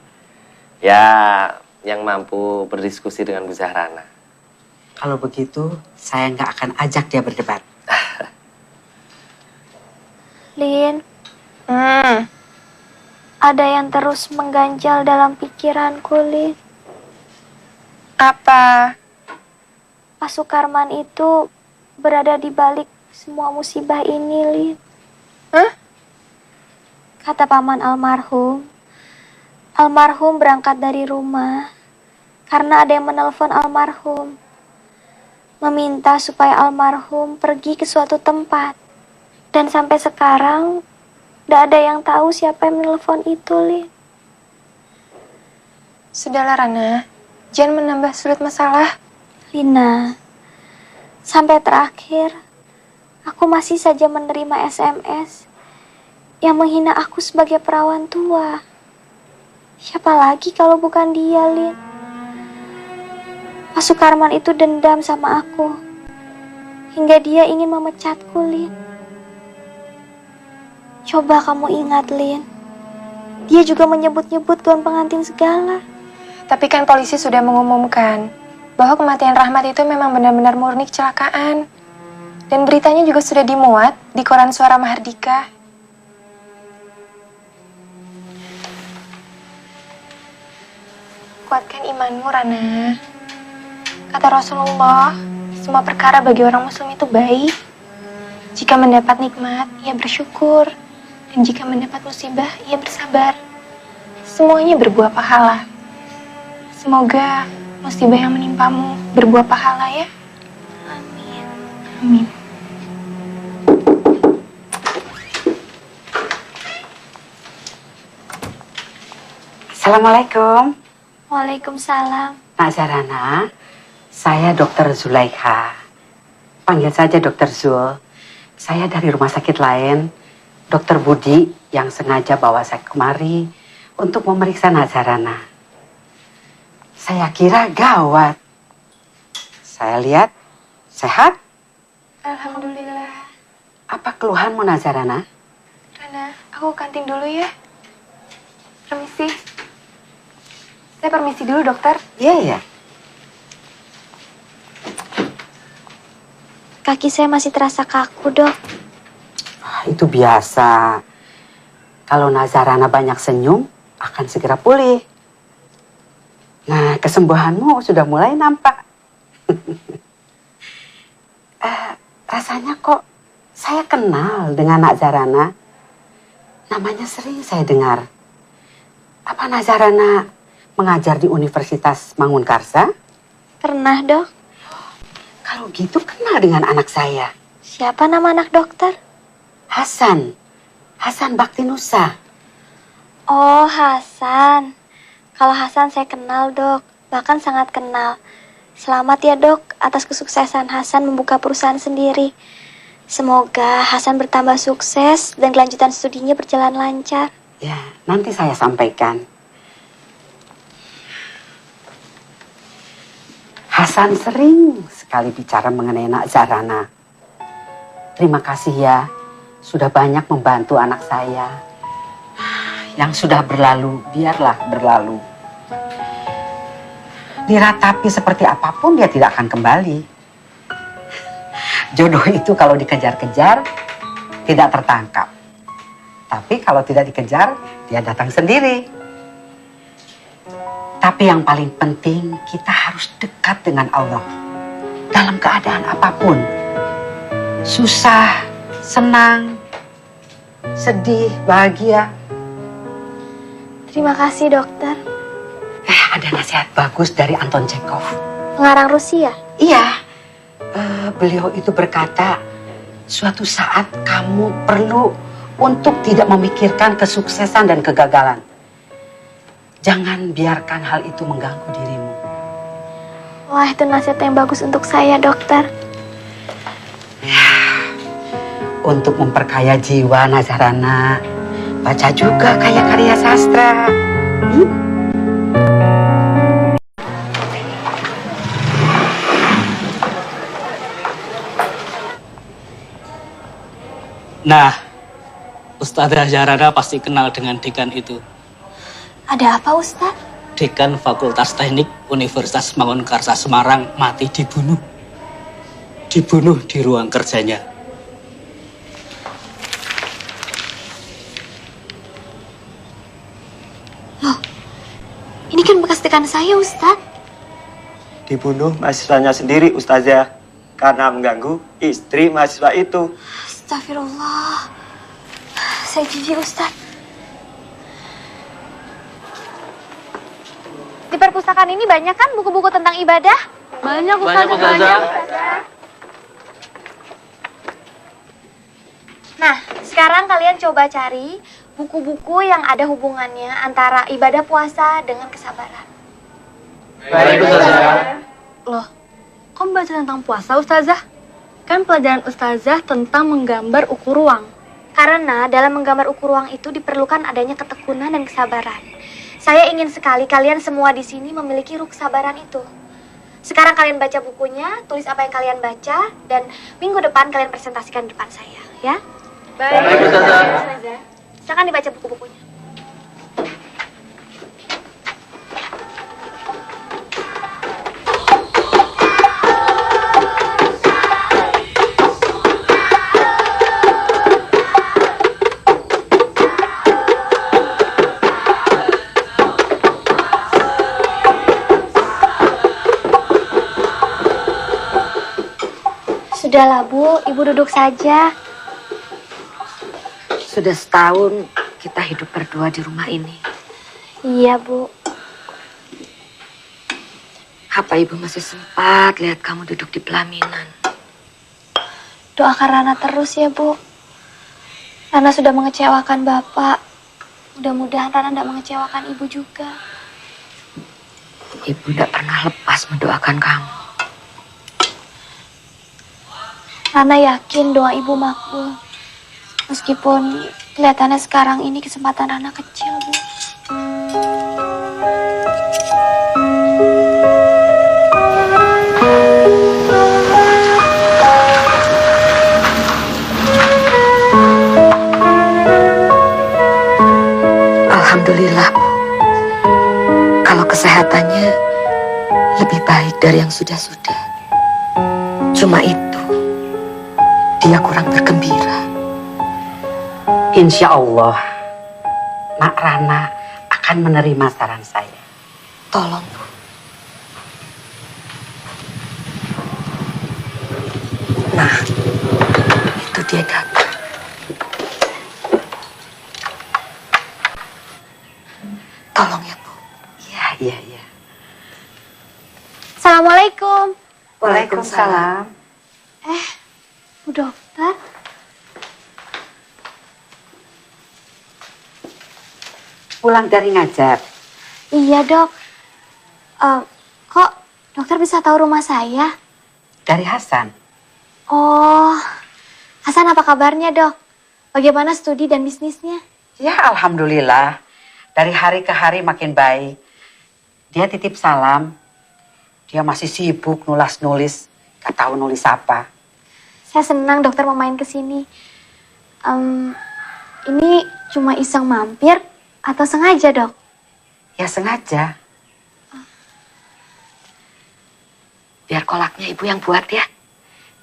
Ya, yang mampu berdiskusi dengan Bu Zahrana. Kalau begitu, saya nggak akan ajak dia berdebat. Lin, ada yang terus mengganjal dalam pikiranku, Lin. Apa? Pak Sukarman itu berada di balik semua musibah ini, Lin. Hah? Kata paman almarhum, Almarhum berangkat dari rumah karena ada yang menelpon almarhum, meminta supaya almarhum pergi ke suatu tempat. Dan sampai sekarang tidak ada yang tahu siapa yang menelpon itu, Lin. Sudahlah Rana, jangan menambah sulit masalah. Lina, sampai terakhir aku masih saja menerima SMS yang menghina aku sebagai perawan tua. Siapa lagi kalau bukan dia, Lin? Pak Sukarman itu dendam sama aku hingga dia ingin memecatku, Lin. Coba kamu ingat, Lin, dia juga menyebut-nyebut gaun pengantin segala. Tapi kan polisi sudah mengumumkan bahwa kematian Rahmat itu memang benar-benar murni kecelakaan. Dan beritanya juga sudah dimuat di koran Suara Mahardika. Kuatkan imanmu, Rana. Kata Rasulullah, semua perkara bagi orang muslim itu baik. Jika mendapat nikmat, ia bersyukur. Dan jika mendapat musibah, ia bersabar. Semuanya berbuah pahala. Semoga musibah yang menimpamu berbuah pahala ya. Amin. Amin. Assalamualaikum. Waalaikumsalam. Nak Zarana, saya Dr. Zulaikha. Panggil saja Dr. Zul. Saya dari rumah sakit lain, Dr. Budi yang sengaja bawa saya kemari untuk memeriksa Nak Zarana. Saya kira gawat. Saya lihat sehat. Alhamdulillah. Apa keluhanmu, Nak Zarana? Rana, aku kantin dulu ya. Permisi. Saya permisi dulu, dokter. Iya, iya. Kaki saya masih terasa kaku, Dok. Itu biasa. Kalau Nazarana banyak senyum, akan segera pulih. Nah, kesembuhanmu sudah mulai nampak. Rasanya kok saya kenal dengan Nazarana. Namanya sering saya dengar. Apa Nazarana mengajar di Universitas Mangunkarsa? Pernah, Dok. Kalau gitu kenal dengan anak saya. Siapa nama anak dokter? Hasan. Hasan Baktinusa. Oh, Hasan. Kalau Hasan saya kenal, Dok. Bahkan sangat kenal. Selamat ya, Dok, atas kesuksesan Hasan membuka perusahaan sendiri. Semoga Hasan bertambah sukses dan kelanjutan studinya berjalan lancar. Ya, nanti saya sampaikan. Hasan sering sekali bicara mengenai Nak Zarana. Terima kasih ya, sudah banyak membantu anak saya. Yang sudah berlalu, biarlah berlalu. Diratapi seperti apapun, dia tidak akan kembali. Jodoh itu kalau dikejar-kejar, tidak tertangkap. Tapi kalau tidak dikejar, dia datang sendiri. Tapi yang paling penting, kita harus dekat dengan Allah. Dalam keadaan apapun. Susah, senang, sedih, bahagia. Terima kasih, dokter. Ada nasihat bagus dari Anton Chekhov. Pengarang Rusia? Iya. Beliau itu berkata, suatu saat kamu perlu untuk tidak memikirkan kesuksesan dan kegagalan. Jangan biarkan hal itu mengganggu dirimu. Wah, itu nasihat yang bagus untuk saya, dokter. Untuk memperkaya jiwa, Nazarana, baca juga karya-karya sastra. Nah, Ustadzah Zarana pasti kenal dengan dekan itu. Ada apa, Ustaz? Dekan Fakultas Teknik Universitas Mangunkarsa Semarang mati dibunuh. Dibunuh di ruang kerjanya. Loh, ini kan bekas dekan saya, Ustaz. Dibunuh mahasiswanya sendiri, Ustazah. Karena mengganggu istri mahasiswa itu. Astagfirullah. Saya jijik, Ustaz. perpustakaan ini banyak kan buku-buku tentang ibadah? Banyak, Ustazah. Nah, sekarang kalian coba cari buku-buku yang ada hubungannya antara ibadah puasa dengan kesabaran. Baik, Ustazah. Loh, kok baca tentang puasa, Ustazah? Kan pelajaran Ustazah tentang menggambar ukur ruang. Karena dalam menggambar ukur ruang itu diperlukan adanya ketekunan dan kesabaran. Saya ingin sekali kalian semua di sini memiliki ruh kesabaran itu. Sekarang kalian baca bukunya, tulis apa yang kalian baca, dan minggu depan kalian presentasikan di depan saya, ya? Baik, Ustazah. Silakan dibaca buku-bukunya. Sudahlah, Bu. Ibu duduk saja. Sudah setahun kita hidup berdua di rumah ini. Iya, Bu. Apa ibu masih sempat lihat kamu duduk di pelaminan? Doakan Rana terus ya, Bu. Rana sudah mengecewakan Bapak. Mudah-mudahan Rana tidak mengecewakan Ibu juga. Ibu tidak pernah lepas mendoakan kamu. Rana yakin doa Ibu makbul. Meskipun kelihatannya sekarang ini kesempatan Rana kecil, Bu. Alhamdulillah, Bu. Kalau kesehatannya lebih baik dari yang sudah-sudah. Cuma itu, dia kurang bergembira. Insya Allah, Mak Rana akan menerima saran saya. Tolong, Bu. Nah, itu dia datang. Tolong ya, Bu. Iya. Assalamualaikum. Waalaikumsalam. Bu Dokter. Pulang dari ngajar. Iya, Dok. Kok dokter bisa tahu rumah saya? Dari Hasan. Oh, Hasan apa kabarnya, Dok? Bagaimana studi dan bisnisnya? Ya, alhamdulillah. Dari hari ke hari makin baik. Dia titip salam. Dia masih sibuk nulis-nulis. Gak tahu nulis apa. Saya senang dokter mau main ke sini. Ini cuma iseng mampir atau sengaja, Dok? Ya, sengaja. Biar kolaknya ibu yang buat ya.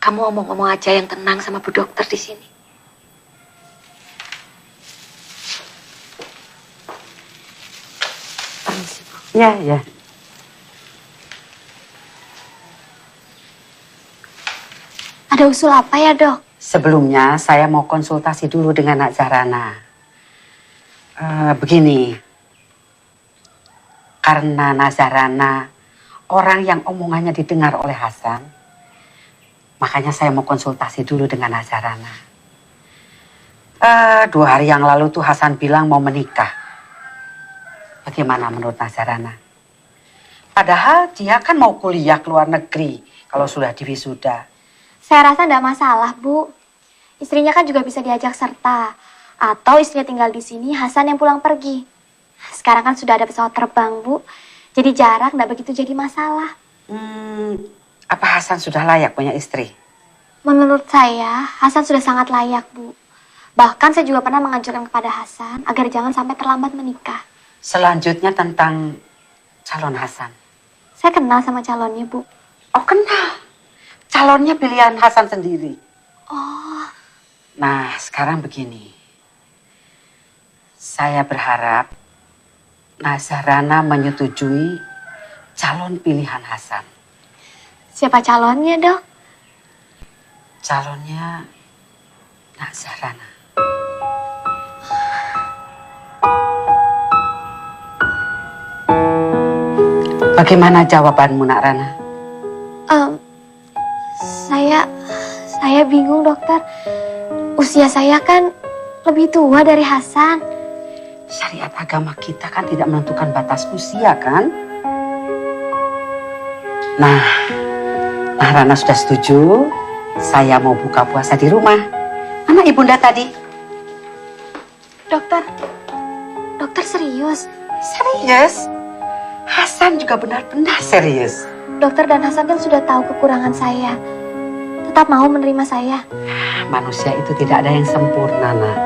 Kamu ngomong-ngomong aja yang tenang sama Bu Dokter di sini. Permisi, Bu. Ya. Ada usul apa ya, Dok? Sebelumnya saya mau konsultasi dulu dengan Nak Zahrana. Begini, karena Nazarana orang yang omongannya didengar oleh Hasan, makanya saya mau konsultasi dulu dengan Nazarana. 2 hari yang lalu tuh Hasan bilang mau menikah. Bagaimana menurut Nazarana? Padahal dia kan mau kuliah ke luar negeri kalau sudah diwisuda. Saya rasa tidak masalah, Bu. Istrinya kan juga bisa diajak serta. Atau istrinya tinggal di sini, Hasan yang pulang pergi. Sekarang kan sudah ada pesawat terbang, Bu. Jadi jarak tidak begitu jadi masalah. Apa Hasan sudah layak punya istri? Menurut saya, Hasan sudah sangat layak, Bu. Bahkan saya juga pernah mengajukan kepada Hasan agar jangan sampai terlambat menikah. Selanjutnya tentang calon Hasan. Saya kenal sama calonnya, Bu. Oh, kenal? Calonnya pilihan Hasan sendiri. Oh. Nah, sekarang begini. Saya berharap Nazarana menyetujui calon pilihan Hasan. Siapa calonnya, Dok? Calonnya Nazarana. Bagaimana jawabanmu, Nak Rana? Saya bingung, dokter. Usia saya kan lebih tua dari Hasan. Syariat agama kita kan tidak menentukan batas usia, kan? Nah, Rana sudah setuju. Saya mau buka puasa di rumah. Mana ibunda tadi? Dokter serius? Serius? Hasan juga benar-benar serius. Dokter dan Hasan kan sudah tahu kekurangan saya. Tetap mau menerima saya. Manusia itu tidak ada yang sempurna, Nak.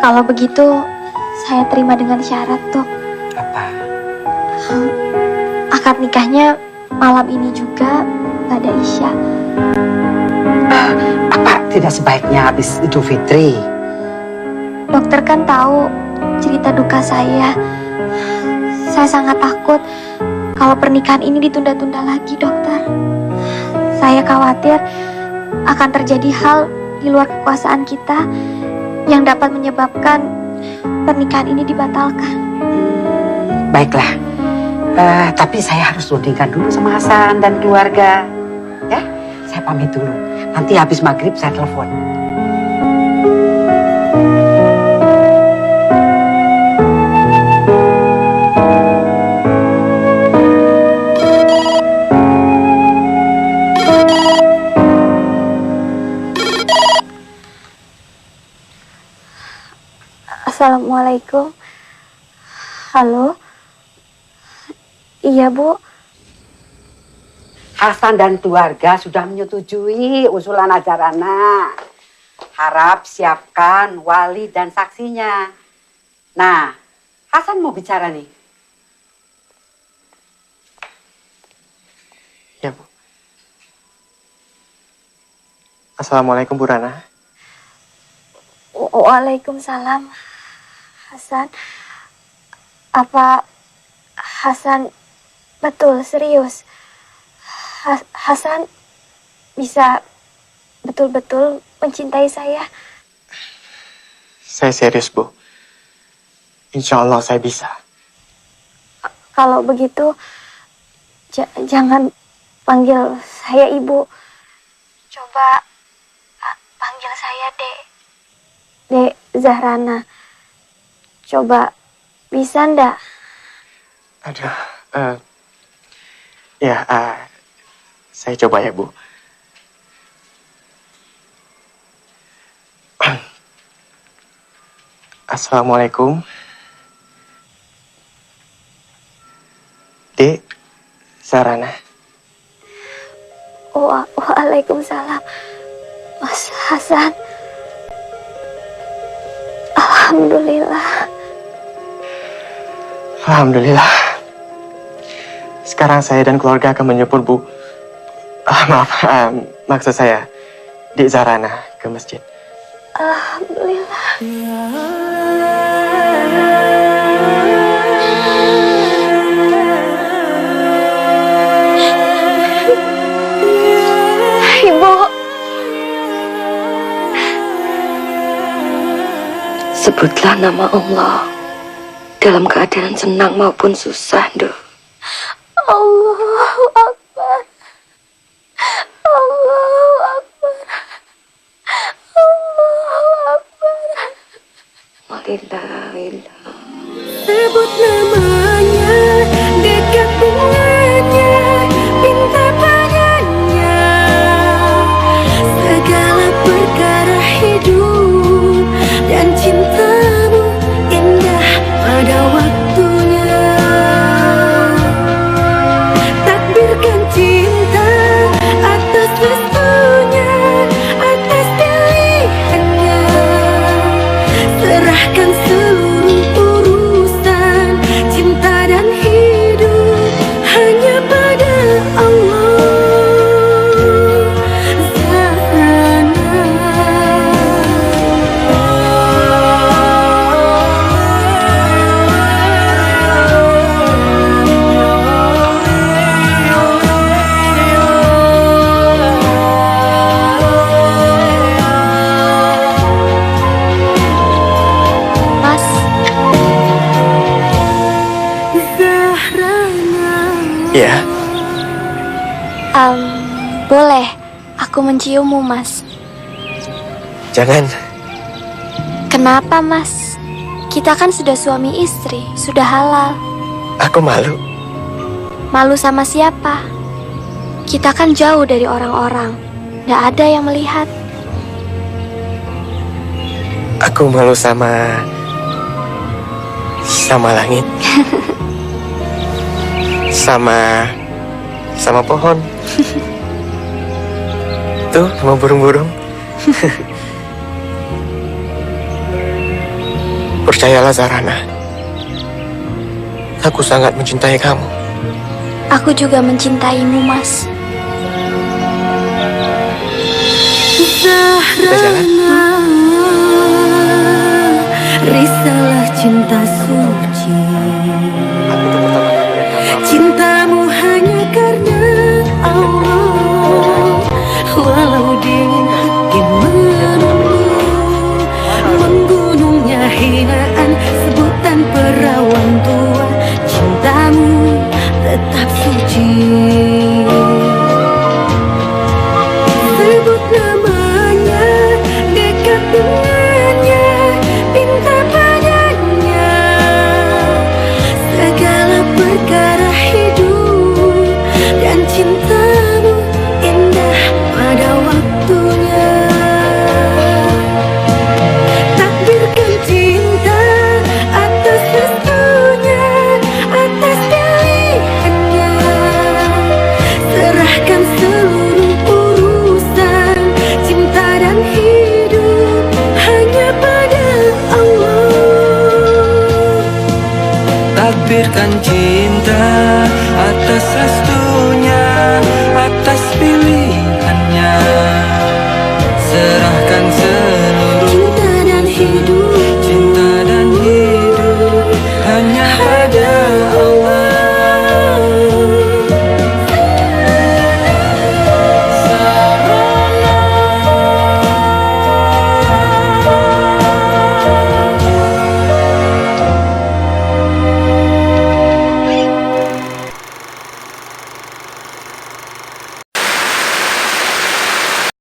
Kalau begitu, saya terima dengan syarat, Dok. Apa? Akad nikahnya malam ini juga, pada Isya. Apa tidak sebaiknya habis Idul Fitri? Dokter kan tahu cerita duka saya. Saya sangat takut kalau pernikahan ini ditunda-tunda lagi, dokter. Saya khawatir akan terjadi hal di luar kekuasaan kita yang dapat menyebabkan pernikahan ini dibatalkan. Baiklah, tapi saya harus rundingkan dulu sama Hasan dan keluarga. Ya, saya pamit dulu. Nanti habis maghrib saya telepon. Assalamualaikum. Halo. Iya, Bu. Hasan dan keluarga sudah menyetujui usulan Ajarana. Harap siapkan wali dan saksinya. Nah, Hasan mau bicara nih. Ya, Bu. Assalamualaikum, Bu Rana. Waalaikumsalam. Hasan, apa Hasan betul serius? Hasan bisa betul-betul mencintai saya? Saya serius, Bu. Insya Allah saya bisa. Kalau begitu, jangan panggil saya Ibu. Coba panggil saya Dek Zahrana. Coba, bisa ndak? Aduh, saya coba ya, Bu. Assalamualaikum. Dek Zahrana. Waalaikumsalam. Mas Hasan. Alhamdulillah. Alhamdulillah. Sekarang saya dan keluarga akan menyupport Bu. Maksud saya, Dek Zahrana ke masjid. Alhamdulillah. Ibu. Sebutlah nama Allah dalam keadaan senang maupun susah, Nduk. Allahu Akbar. Allahu Akbar. Allahu Akbar. Walillahillah. Sebut namanya, dekat dengannya, minta padanya segala perkara hidup dan cintamu indah pada waktunya. Takbirkan cinta atas restunya, atas pilihannya. Serahkan seluruh urusan cinta Ya. Boleh aku menciummu, Mas? Jangan. Kenapa, Mas? Kita kan sudah suami istri, sudah halal. Aku malu. Malu sama siapa? Kita kan jauh dari orang-orang. Nggak ada yang melihat. Aku malu sama langit. sama pohon. Tuh, sama burung-burung. Percayalah Zahrana. Aku sangat mencintai kamu. Aku juga mencintaimu, Mas. Zahrana, risalah cinta suci. Cintamu hanya karena Allah. Walau dingin hati menunggu, menggunungnya hinaan sebutan perawan tua. Cintamu tetap suci. Sebut namanya, dekat dengannya, pinta padanya. Segala perkara hidup dan cintamu indah pada waktunya. Takdirkan cinta atas restunya, atas pilihannya. Serahkan seluruh urusan cinta dan hidup hanya pada Allah. Takbirkan cinta